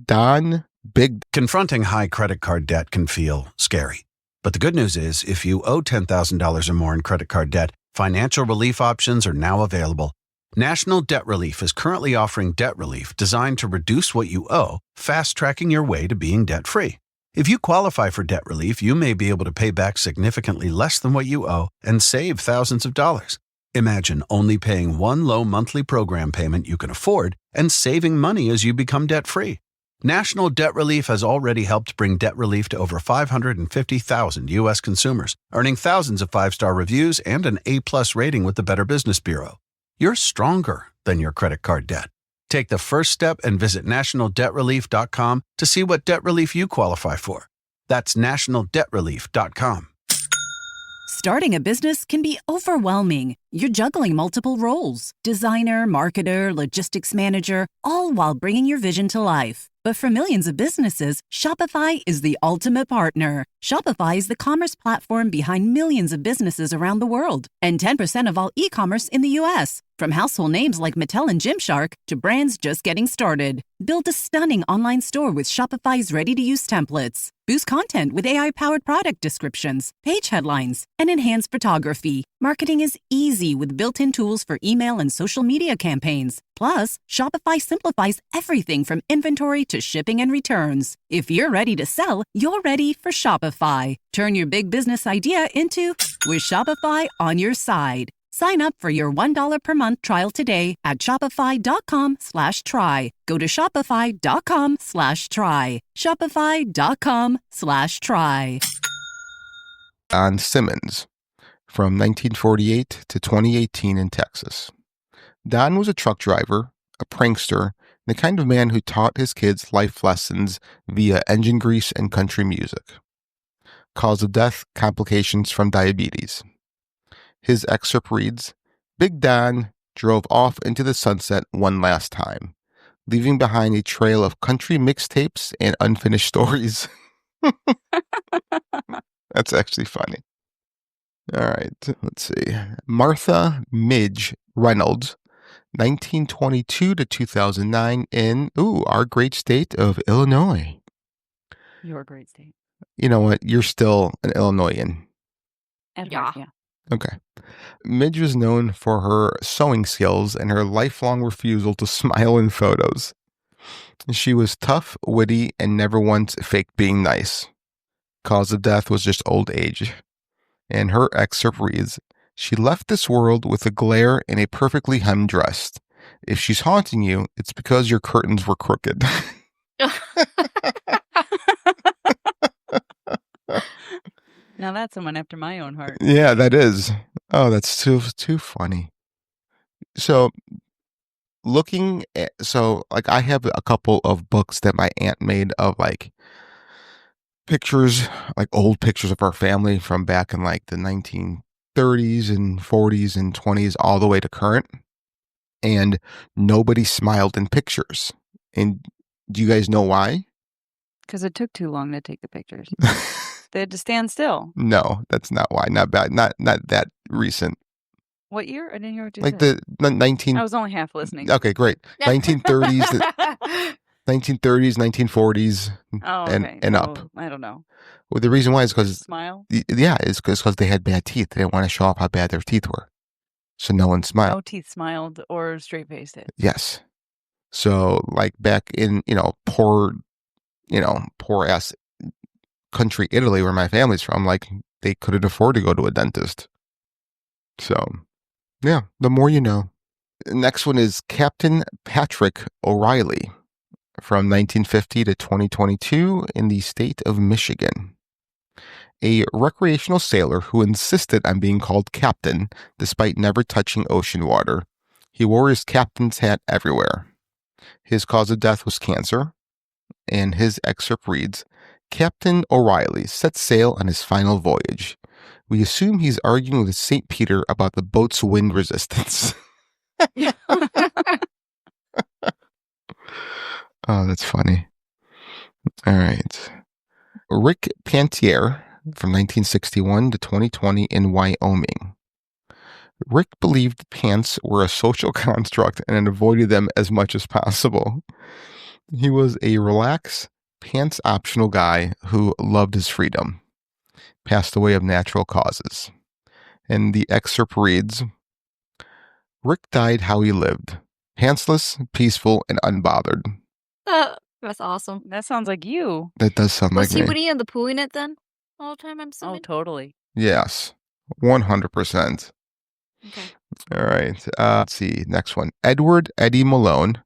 Don Big. Confronting high credit card debt can feel scary. But the good news is, if you owe $10,000 or more in credit card debt, financial relief options are now available. National Debt Relief is currently offering debt relief designed to reduce what you owe, fast-tracking your way to being debt-free. If you qualify for debt relief, you may be able to pay back significantly less than what you owe and save thousands of dollars. Imagine only paying one low monthly program payment you can afford and saving money as you become debt-free. National Debt Relief has already helped bring debt relief to over 550,000 U.S. consumers, earning thousands of five-star reviews and an A-plus rating with the Better Business Bureau. You're stronger than your credit card debt. Take the first step and visit nationaldebtrelief.com to see what debt relief you qualify for. That's nationaldebtrelief.com. Starting a business can be overwhelming. You're juggling multiple roles: designer, marketer, logistics manager, all while bringing your vision to life. But for millions of businesses, Shopify is the ultimate partner. Shopify is the commerce platform behind millions of businesses around the world, and 10% of all e-commerce in the U.S. From household names like Mattel and Gymshark to brands just getting started. Build a stunning online store with Shopify's ready-to-use templates. Boost content with AI-powered product descriptions, page headlines, and enhanced photography. Marketing is easy with built-in tools for email and social media campaigns. Plus, Shopify simplifies everything from inventory to shipping and returns. If you're ready to sell, you're ready for Shopify. Turn your big business idea into with Shopify on your side. Sign up for your $1 per month trial today at shopify.com/try. Go to shopify.com/try. Shopify.com/try. Don Simmons, from 1948 to 2018 in Texas. Don was a truck driver, a prankster, the kind of man who taught his kids life lessons via engine grease and country music. Cause of death, complications from diabetes. His excerpt reads, "Big Don drove off into the sunset one last time, leaving behind a trail of country mixtapes and unfinished stories." That's actually funny. All right, let's see. Martha Midge Reynolds, 1922 to 2009 in, our great state of Illinois. Your great state. You know what? You're still an Illinoisan. Yeah. Okay. Midge was known for her sewing skills and her lifelong refusal to smile in photos. She was tough, witty, and never once faked being nice. Cause of death was just old age. And her excerpt reads, "She left this world with a glare and a perfectly hemmed dress. If she's haunting you, it's because your curtains were crooked." Now that's someone after my own heart. Yeah, that is. Oh, that's too funny. So, I have a couple of books that my aunt made of pictures, old pictures of our family from back in the 1930s and 40s and 20s all the way to current. And nobody smiled in pictures. And do you guys know why? Because it took too long to take the pictures. They had to stand still. No, that's not why. Not bad. Not that recent. What year? I didn't hear what you said. The 19. I was only half listening. Okay, great. 1930s, 1930s, 1940s, and up. I don't know. Well, the reason why is because smile. Yeah, it's because they had bad teeth. They didn't want to show off how bad their teeth were, so no one smiled. No teeth smiled or straight faced it. Yes. So back in poor ass country Italy where my family's from, they couldn't afford to go to a dentist. So, Yeah, the more you know. Next one is Captain Patrick O'Reilly from 1950 to 2022 in the state of Michigan. A recreational sailor who insisted on being called captain despite never touching ocean water. He wore his captain's hat everywhere. His cause of death was cancer, and his excerpt reads, Captain O'Reilly set sail on his final voyage. We assume he's arguing with St. Peter about the boat's wind resistance. Oh, that's funny. All right. Rick Pantier from 1961 to 2020 in Wyoming. Rick believed pants were a social construct and avoided them as much as possible. He was a relaxed, pants-optional guy who loved his freedom. Passed away of natural causes. And the excerpt reads, Rick died how he lived, pantsless, peaceful, and unbothered. That's awesome. That sounds like you. That does sound like me. Was he in the pooling it then all the time, I'm assuming? Oh, totally. Yes, 100%. Okay. All right. Let's see. Next one. Edward Eddie Malone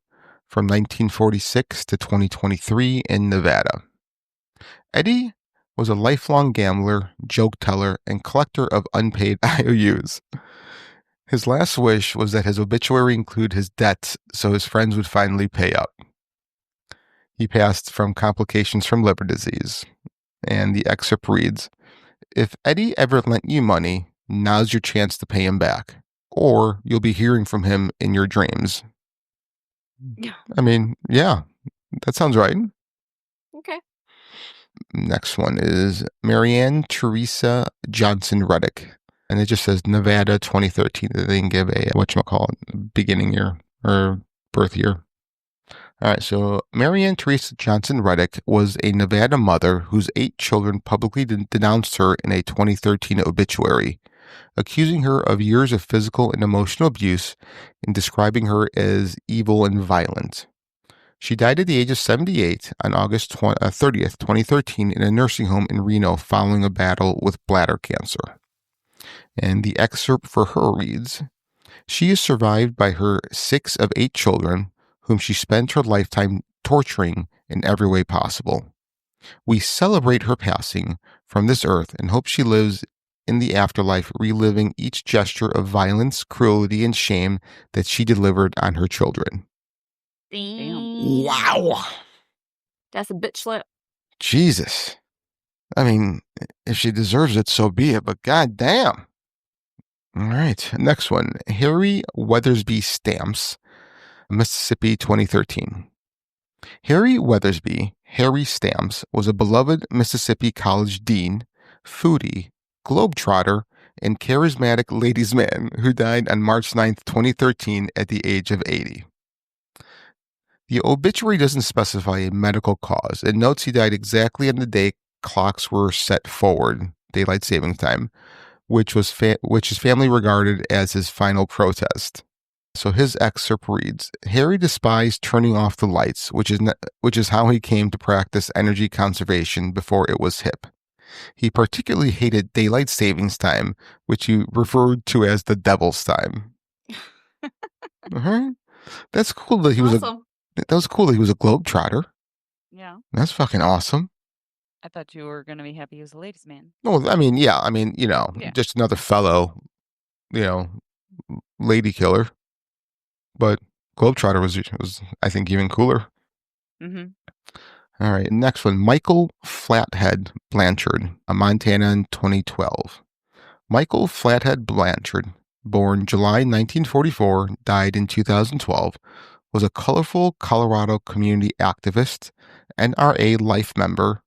from 1946 to 2023 in Nevada. Eddie was a lifelong gambler, joke teller, and collector of unpaid IOUs. His last wish was that his obituary include his debts so his friends would finally pay up. He passed from complications from liver disease. And the excerpt reads, If Eddie ever lent you money, now's your chance to pay him back, or you'll be hearing from him in your dreams. Yeah. I mean, yeah, that sounds right. Okay. Next one is Marianne Teresa Johnson Reddick. And it just says Nevada 2013. They didn't give a, beginning year or birth year. All right, so Marianne Teresa Johnson Reddick was a Nevada mother whose 8 children publicly denounced her in a 2013 obituary, accusing her of years of physical and emotional abuse and describing her as evil and violent. She died at the age of 78 on August 30th, 2013 in a nursing home in Reno following a battle with bladder cancer. And the excerpt for her reads, She is survived by her 6 of 8 children, whom she spent her lifetime torturing in every way possible. We celebrate her passing from this earth and hope she lives in the afterlife, reliving each gesture of violence, cruelty, and shame that she delivered on her children. Damn. Wow. That's a bitch slap. Jesus. I mean, if she deserves it, so be it, but goddamn. All right, next one. Harry Weathersby Stamps, Mississippi 2013. Harry Weathersby, Harry Stamps, was a beloved Mississippi college dean, foodie, globetrotter, and charismatic ladies' man who died on March 9th, 2013 at the age of 80. The obituary doesn't specify a medical cause. It notes he died exactly on the day clocks were set forward, daylight savings time, which is family regarded as his final protest. So his excerpt reads, Harry despised turning off the lights, which is how he came to practice energy conservation before it was hip. He particularly hated daylight savings time, which he referred to as the devil's time. Uh-huh. That's cool that he was that was cool that he was a globetrotter. Yeah. That's fucking awesome. I thought you were going to be happy he was a ladies' man. No, I mean, yeah. I mean, just another fellow, lady killer. But globetrotter was I think, even cooler. Mm-hmm. All right, next one. Michael Flathead Blanchard, Montana in 2012. Michael Flathead Blanchard, born July 1944, died in 2012, was a colorful Colorado community activist, NRA life member,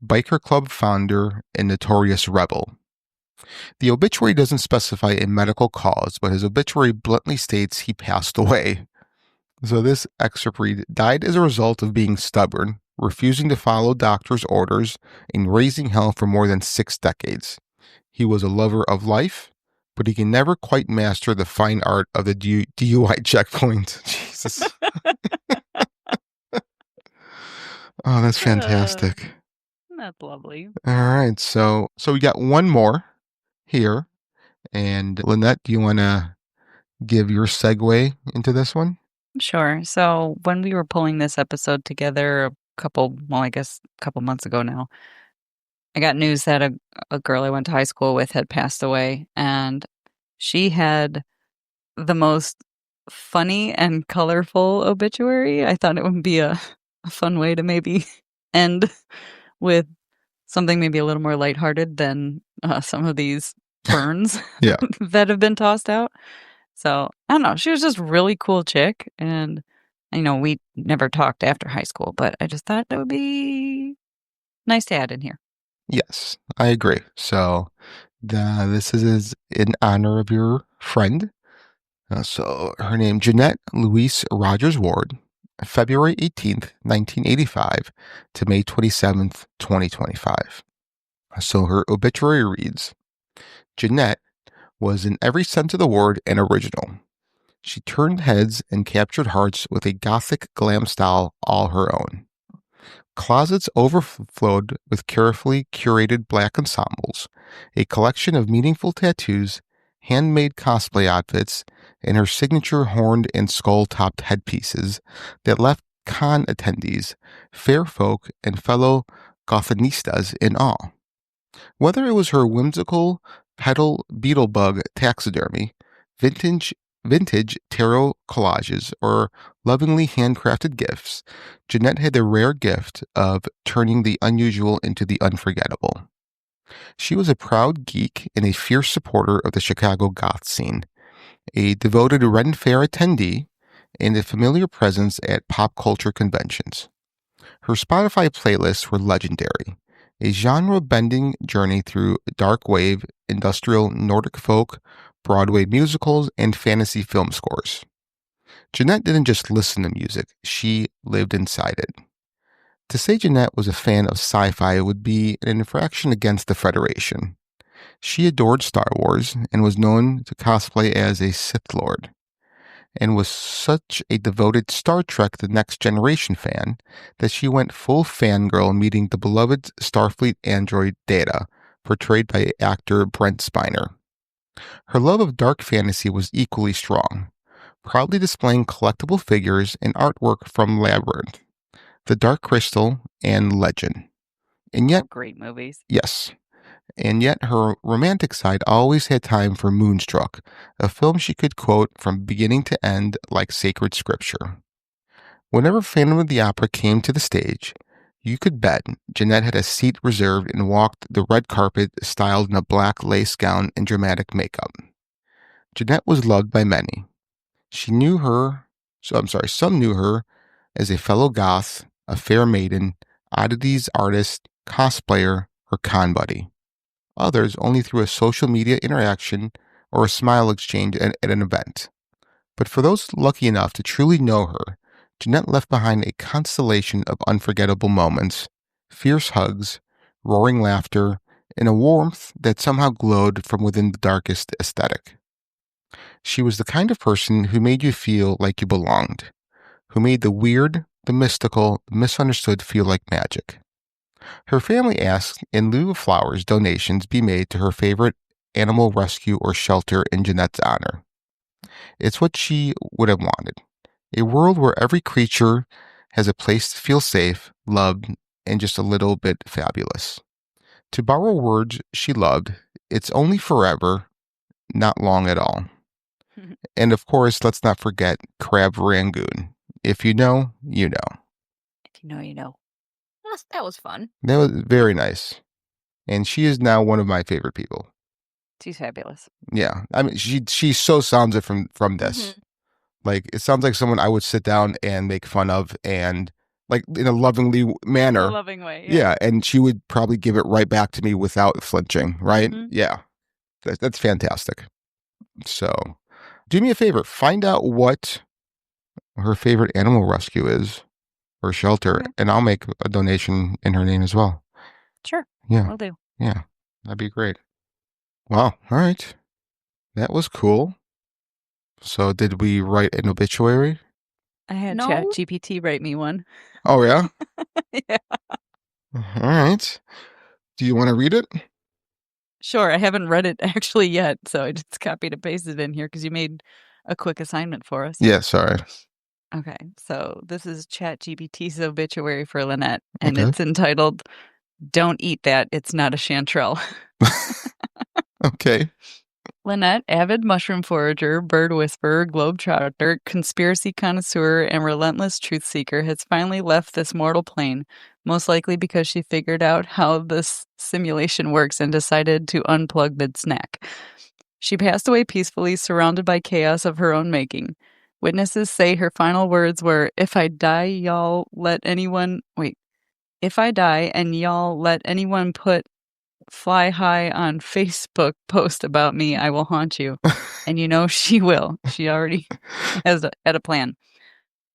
biker club founder, and notorious rebel. The obituary doesn't specify a medical cause, but his obituary bluntly states he passed away. So this excerpt read, died as a result of being stubborn, refusing to follow doctors' orders, and raising hell for more than 6 decades. He was a lover of life, but he can never quite master the fine art of the DUI checkpoint. Jesus. Oh, that's fantastic. That's lovely. All right, so we got one more here. And Lynette, do you want to give your segue into this one? Sure. So when we were pulling this episode together a couple months ago now, I got news that a girl I went to high school with had passed away, and she had the most funny and colorful obituary. I thought it would be a fun way to maybe end with something maybe a little more lighthearted than some of these burns Yeah. that have been tossed out. So I don't know. She was just a really cool chick, and we never talked after high school, but I just thought that would be nice to add in here. Yes, I agree. So this is in honor of your friend. So her name, Jeanette Louise Rogers Ward, February 18th, 1985 to May 27th, 2025. So her obituary reads, Jeanette was in every sense of the word an original. She turned heads and captured hearts with a gothic glam style all her own. Closets overflowed with carefully curated black ensembles, a collection of meaningful tattoos, handmade cosplay outfits, and her signature horned and skull-topped headpieces that left con attendees, fair folk, and fellow Gothinistas in awe. Whether it was her whimsical petal beetlebug taxidermy, vintage tarot collages, or lovingly handcrafted gifts, Jeanette had the rare gift of turning the unusual into the unforgettable. She was a proud geek and a fierce supporter of the Chicago goth scene, a devoted Ren Fair attendee, and a familiar presence at pop culture conventions. Her Spotify playlists were legendary, a genre-bending journey through dark wave, industrial Nordic folk, Broadway musicals, and fantasy film scores. Jeanette didn't just listen to music, she lived inside it. To say Jeanette was a fan of sci-fi would be an infraction against the Federation. She adored Star Wars and was known to cosplay as a Sith Lord, and was such a devoted Star Trek The Next Generation fan that she went full fangirl meeting the beloved Starfleet android Data, portrayed by actor Brent Spiner. Her love of dark fantasy was equally strong, proudly displaying collectible figures and artwork from Labyrinth, The Dark Crystal, and Legend. And yet, great movies. Yes. And yet her romantic side always had time for Moonstruck, a film she could quote from beginning to end like sacred scripture. Whenever Phantom of the Opera came to the stage, you could bet Jeanette had a seat reserved and walked the red carpet styled in a black lace gown and dramatic makeup. Jeanette was loved by many. Some knew her as a fellow goth, a fair maiden, oddities artist, cosplayer, or con buddy. Others only through a social media interaction or a smile exchange at an event. But for those lucky enough to truly know her, Jeanette left behind a constellation of unforgettable moments, fierce hugs, roaring laughter, and a warmth that somehow glowed from within the darkest aesthetic. She was the kind of person who made you feel like you belonged, who made the weird, the mystical, the misunderstood feel like magic. Her family asked, in lieu of flowers, donations be made to her favorite animal rescue or shelter in Jeanette's honor. It's what she would have wanted. A world where every creature has a place to feel safe, loved, and just a little bit fabulous. To borrow words she loved, it's only forever, not long at all. And of course, let's not forget Crab Rangoon. If you know, you know. If you know, you know. That was fun. That was very nice. And she is now one of my favorite people. She's fabulous. Yeah. I mean, she so sounds it from this. Mm-hmm. Like, it sounds like someone I would sit down and make fun of, and like in a lovingly manner. In a loving way. Yeah. And she would probably give it right back to me without flinching, right? Mm-hmm. Yeah. That's fantastic. So do me a favor. Find out what her favorite animal rescue is or shelter, okay, and I'll make a donation in her name as well. Sure. Yeah. Will do. Yeah. That'd be great. Wow. All right. That was cool. So did we write an obituary? I had ChatGPT write me one. Oh, yeah? Yeah. All right. Do you want to read it? Sure. I haven't read it actually yet, so I just copied and pasted it in here because you made a quick assignment for us? Yeah, sorry. Okay, so this is ChatGPT's obituary for Lynette, and it's entitled, "Don't Eat That, It's Not a chanterelle." Okay. Lynette, avid mushroom forager, bird whisperer, globetrotter, conspiracy connoisseur, and relentless truth seeker, has finally left this mortal plane, most likely because she figured out how this simulation works and decided to unplug mid-snack. She passed away peacefully, surrounded by chaos of her own making. Witnesses say her final words were, if I die and y'all let anyone put fly high on Facebook post about me, I will haunt you." And she will. She already had a plan.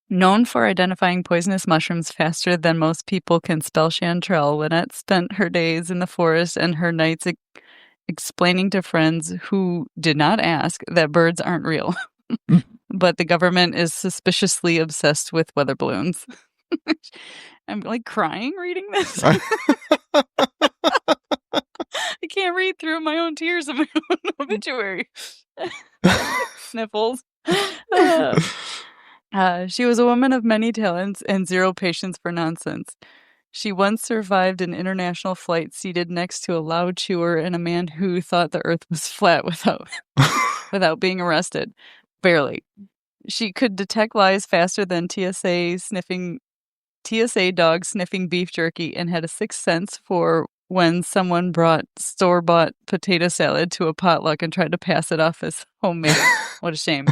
Known for identifying poisonous mushrooms faster than most people can spell chanterelle, Lynette spent her days in the forest and her nights explaining to friends who did not ask that birds aren't real. But the government is suspiciously obsessed with weather balloons. I'm like crying reading this. I can't read through my own tears of my own obituary. Sniffles. She was a woman of many talents and zero patience for nonsense. She once survived an international flight seated next to a loud chewer and a man who thought the earth was flat without being arrested. Barely. She could detect lies faster than TSA dog sniffing beef jerky, and had a sixth sense for when someone brought store-bought potato salad to a potluck and tried to pass it off as homemade. What a shame.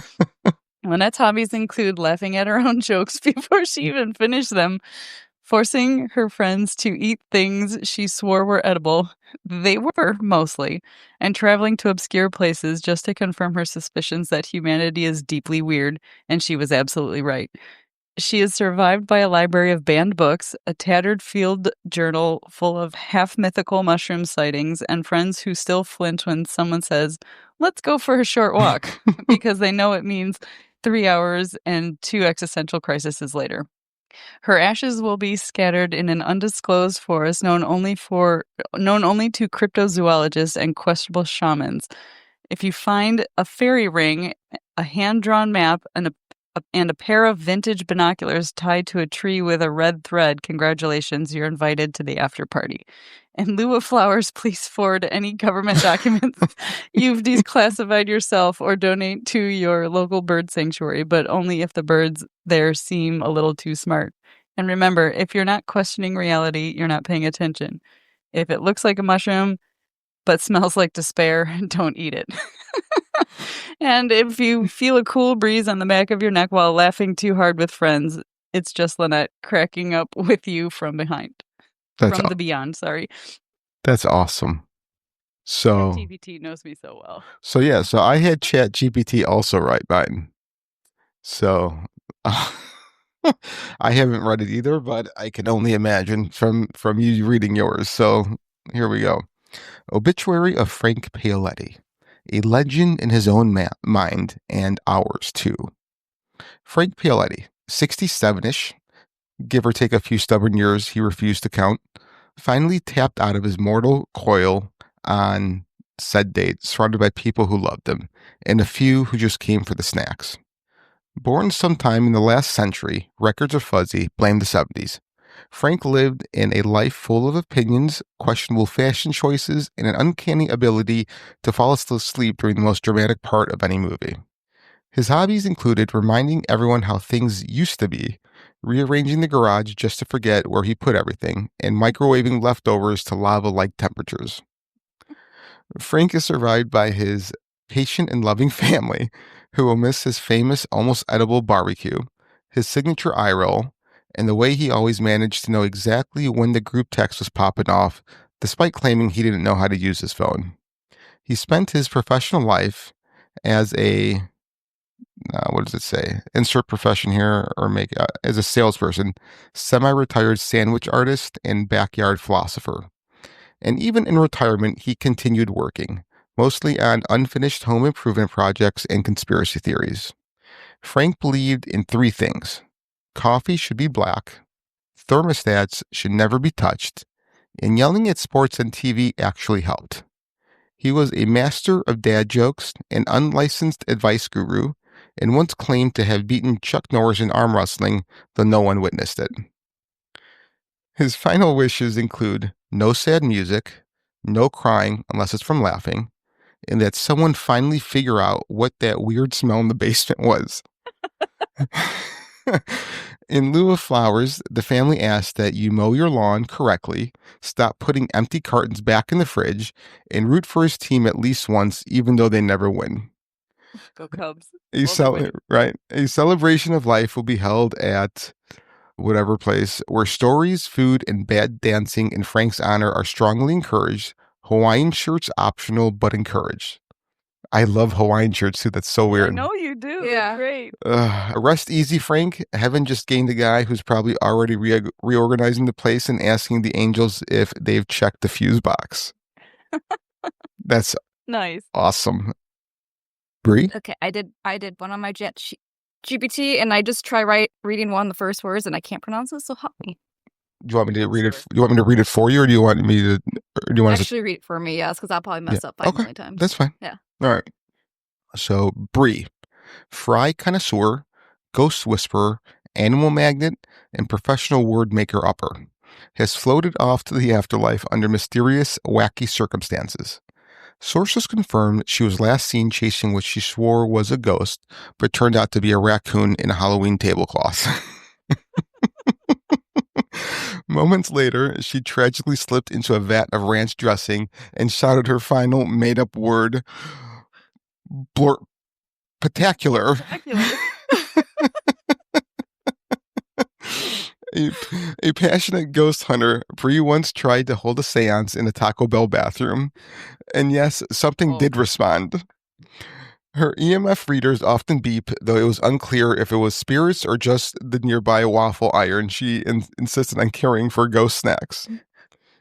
Lynette's hobbies include laughing at her own jokes before she even finished them, forcing her friends to eat things she swore were edible. They were, mostly, and traveling to obscure places just to confirm her suspicions that humanity is deeply weird, and she was absolutely right. She is survived by a library of banned books, a tattered field journal full of half-mythical mushroom sightings, and friends who still flinch when someone says, "Let's go for a short walk," because they know it means 3 hours and 2 existential crises later. Her ashes will be scattered in an undisclosed forest known only to cryptozoologists and questionable shamans. If you find a fairy ring, a hand-drawn map, and a pair of vintage binoculars tied to a tree with a red thread, congratulations, you're invited to the after party. In lieu of flowers, please forward any government documents you've declassified yourself or donate to your local bird sanctuary, but only if the birds there seem a little too smart. And remember, if you're not questioning reality, you're not paying attention. If it looks like a mushroom but smells like despair, don't eat it. And if you feel a cool breeze on the back of your neck while laughing too hard with friends, it's just Lynette cracking up with you from behind. From the beyond, sorry. That's awesome. So ChatGPT knows me so well. So I had ChatGPT also write mine. So I haven't read it either, but I can only imagine from you reading yours. So here we go. Obituary of Frank Paoletti, a legend in his own mind and ours too. Frank Paoletti, 67-ish, give or take a few stubborn years he refused to count, finally tapped out of his mortal coil on said date, surrounded by people who loved him, and a few who just came for the snacks. Born sometime in the last century, records are fuzzy, blame the 70s. Frank lived in a life full of opinions, questionable fashion choices, and an uncanny ability to fall asleep during the most dramatic part of any movie. His hobbies included reminding everyone how things used to be, rearranging the garage just to forget where he put everything, and microwaving leftovers to lava-like temperatures. Frank is survived by his patient and loving family, who will miss his famous, almost edible barbecue, his signature eye roll, and the way he always managed to know exactly when the group text was popping off, despite claiming he didn't know how to use his phone. He spent his professional life as a, what does it say? Insert profession here, or as a salesperson, semi-retired sandwich artist, and backyard philosopher. And even in retirement, he continued working, mostly on unfinished home improvement projects and conspiracy theories. Frank believed in 3 things. Coffee should be black, thermostats should never be touched, and yelling at sports on TV actually helped. He was a master of dad jokes, an unlicensed advice guru, and once claimed to have beaten Chuck Norris in arm wrestling, though no one witnessed it. His final wishes include no sad music, no crying unless it's from laughing, and that someone finally figure out what that weird smell in the basement was. In lieu of flowers, the family asked that you mow your lawn correctly, stop putting empty cartons back in the fridge, and root for his team at least once, even though they never win. Go Cubs. A celebration of life will be held at whatever place where stories, food, and bad dancing in Frank's honor are strongly encouraged. Hawaiian shirts optional, but encouraged. I love Hawaiian shirts too. That's so weird. I know you do. Yeah. That's great. Rest easy, Frank. Heaven just gained a guy who's probably already reorganizing the place and asking the angels if they've checked the fuse box. That's nice. Awesome. Bree? Okay, I did one on my GPT, and I just try reading one of the first words, and I can't pronounce it, so help me. Do you want me to read it? Do you want me to read it for you, or do you want me to? Or do you want actually read it for me? Yes, because I'll probably mess up 5 million times. That's fine. Yeah. All right. So Bree, fry connoisseur, ghost whisperer, animal magnet, and professional word maker upper, has floated off to the afterlife under mysterious, wacky circumstances. Sources confirmed she was last seen chasing what she swore was a ghost, but turned out to be a raccoon in a Halloween tablecloth. Moments later, she tragically slipped into a vat of ranch dressing and shouted her final made-up word, spectacular. A passionate ghost hunter, Bree once tried to hold a seance in a Taco Bell bathroom. And yes, something did respond. Her EMF readers often beep, though it was unclear if it was spirits or just the nearby waffle iron she insisted on carrying for ghost snacks.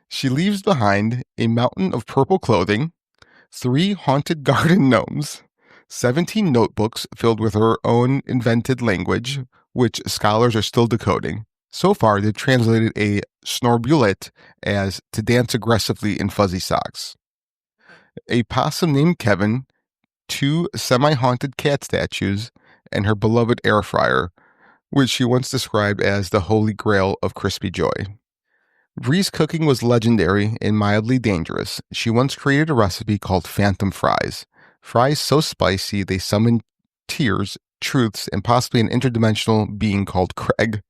She leaves behind a mountain of purple clothing, 3 haunted garden gnomes, 17 notebooks filled with her own invented language, which scholars are still decoding. So far, they've translated a snorbullet as to dance aggressively in fuzzy socks. A possum named Kevin, 2 semi-haunted cat statues, and her beloved air fryer, which she once described as the holy grail of crispy joy. Bree's cooking was legendary and mildly dangerous. She once created a recipe called Phantom Fries. Fries so spicy they summon tears, truths, and possibly an interdimensional being called Craig.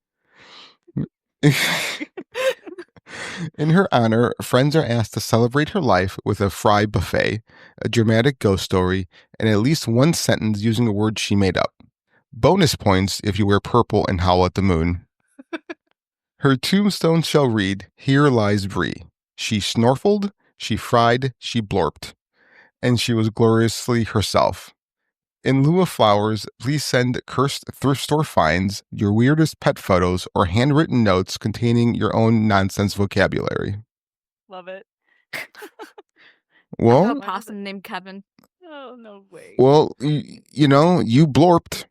In her honor, friends are asked to celebrate her life with a fry buffet, a dramatic ghost story, and at least one sentence using a word she made up. Bonus points if you wear purple and howl at the moon. Her tombstone shall read, "Here lies Bree. She snorfled, she fried, she blorped, and she was gloriously herself." In lieu of flowers, please send cursed thrift store finds, your weirdest pet photos, or handwritten notes containing your own nonsense vocabulary. Love it. Well, I have a possum named Kevin. Oh, no way. Well, you know, you blorped.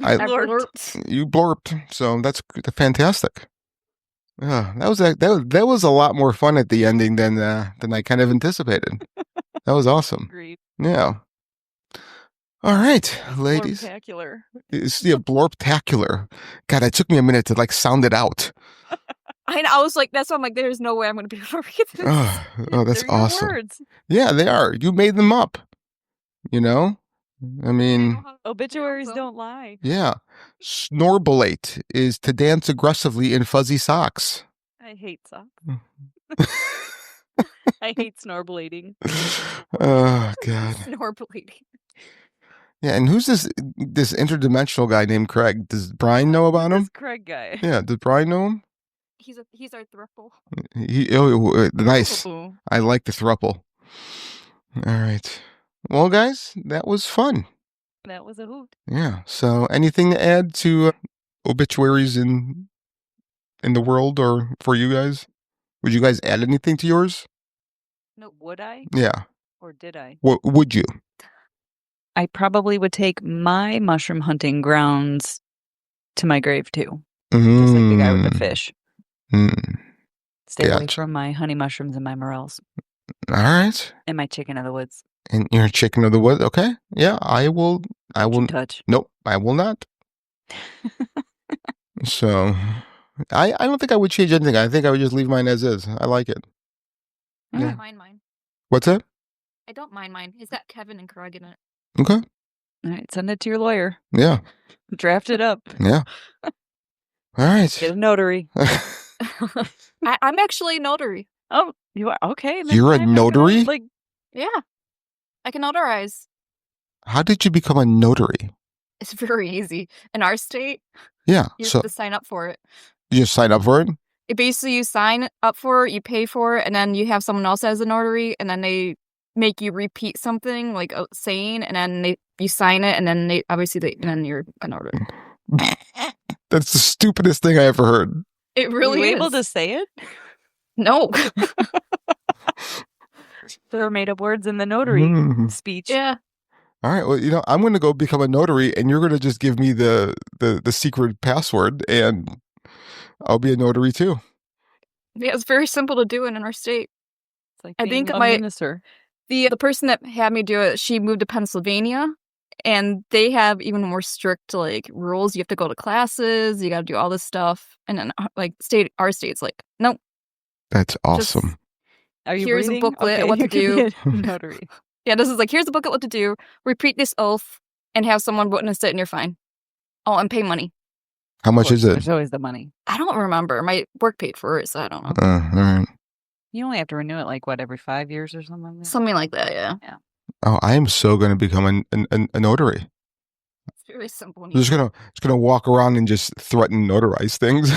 I blorped. You blorped, so that's fantastic. That was a lot more fun at the ending than I kind of anticipated. That was awesome. Agreed. Yeah. All right, ladies. Blorptacular. It's the blorptacular. God, it took me a minute to sound it out. I was like, that's why I'm like, there's no way I'm going to be able to read this. Oh, that's They're awesome. Your words. Yeah, they are. You made them up. You know? I mean, obituaries don't lie. Yeah. Snorbulate is to dance aggressively in fuzzy socks. I hate socks. I hate snorbulating. Oh, God. Snorbulating. Yeah, and who's this interdimensional guy named Craig? Does Brian know about him? This Craig guy. Yeah, does Brian know him? He's our thruple. Nice. I like the thruple. All right. Well, guys, that was fun. That was a hoot. Yeah. So, anything to add to obituaries in the world, or for you guys? Would you guys add anything to yours? No, would I? Yeah. Or did I? What would you? I probably would take my mushroom hunting grounds to my grave too. Just like the guy with the fish. Stay away from my honey mushrooms and my morels. All right. And my chicken of the woods. And your chicken of the woods. Okay. Yeah, I will I will touch. Nope, I will not. So, I don't think I would change anything. I think I would just leave mine as is. I like it. I don't mind mine. What's that? I don't mind mine. It's got Kevin and Craig in it. Okay. All right, send it to your lawyer. Yeah. Draft it up. Yeah. All right. Get a notary. I'm actually a notary. Oh, you are? Okay. You're a notary? Yeah. I can notarize. How did you become a notary? It's very easy. In our state, yeah, you have to sign up for it. You just sign up for it? Basically, you sign up for it, you pay for it, and then you have someone else as a notary, and then they make you repeat something like a saying, and then you sign it, and then and then you're a notary. That's the stupidest thing I ever heard. It really Were you is. able to say it? No. There are made up words in the notary speech. Yeah. All right. Well, I'm going to go become a notary, and you're going to just give me the secret password, and I'll be a notary too. Yeah, it's very simple to do it in our state. It's like I think a minister. The person that had me do it, she moved to Pennsylvania, and they have even more strict rules. You have to go to classes. You got to do all this stuff, and then our state's like, nope. That's awesome. Are you here's reading? a booklet what to do. Notary. Yeah, this is here's a booklet what to do. Repeat this oath and have someone witness it, and you're fine. Oh, and pay money. How much is it? There's always the money. I don't remember. My work paid for it, so I don't know. All right. You only have to renew it every 5 years or something like that? Something like that, yeah. Yeah. Oh, I am so going to become a notary. It's really simple. I'm just gonna walk around and just threaten notarize things.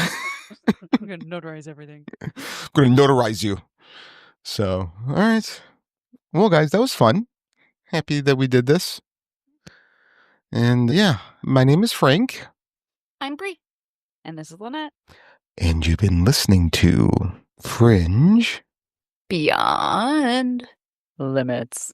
I'm gonna notarize everything. I'm gonna notarize you. So, all right. Well, guys, that was fun. Happy that we did this. And yeah, my name is Frank. I'm Bree. And this is Lynette. And you've been listening to Fringe Beyond Limits.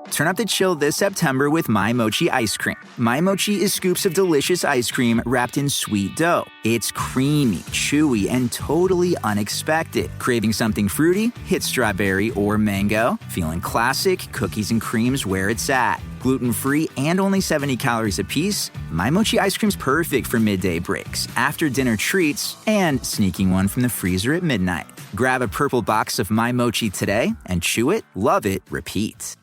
Turn up the chill this September with My Mochi ice cream. My Mochi is scoops of delicious ice cream wrapped in sweet dough. It's creamy, chewy, and totally unexpected. Craving something fruity? Hit strawberry or mango. Feeling classic? Cookies and cream's where it's at. Gluten-free and only 70 calories apiece, My Mochi ice cream's perfect for midday breaks, after-dinner treats, and sneaking one from the freezer at midnight. Grab a purple box of My Mochi today and chew it, love it, repeat.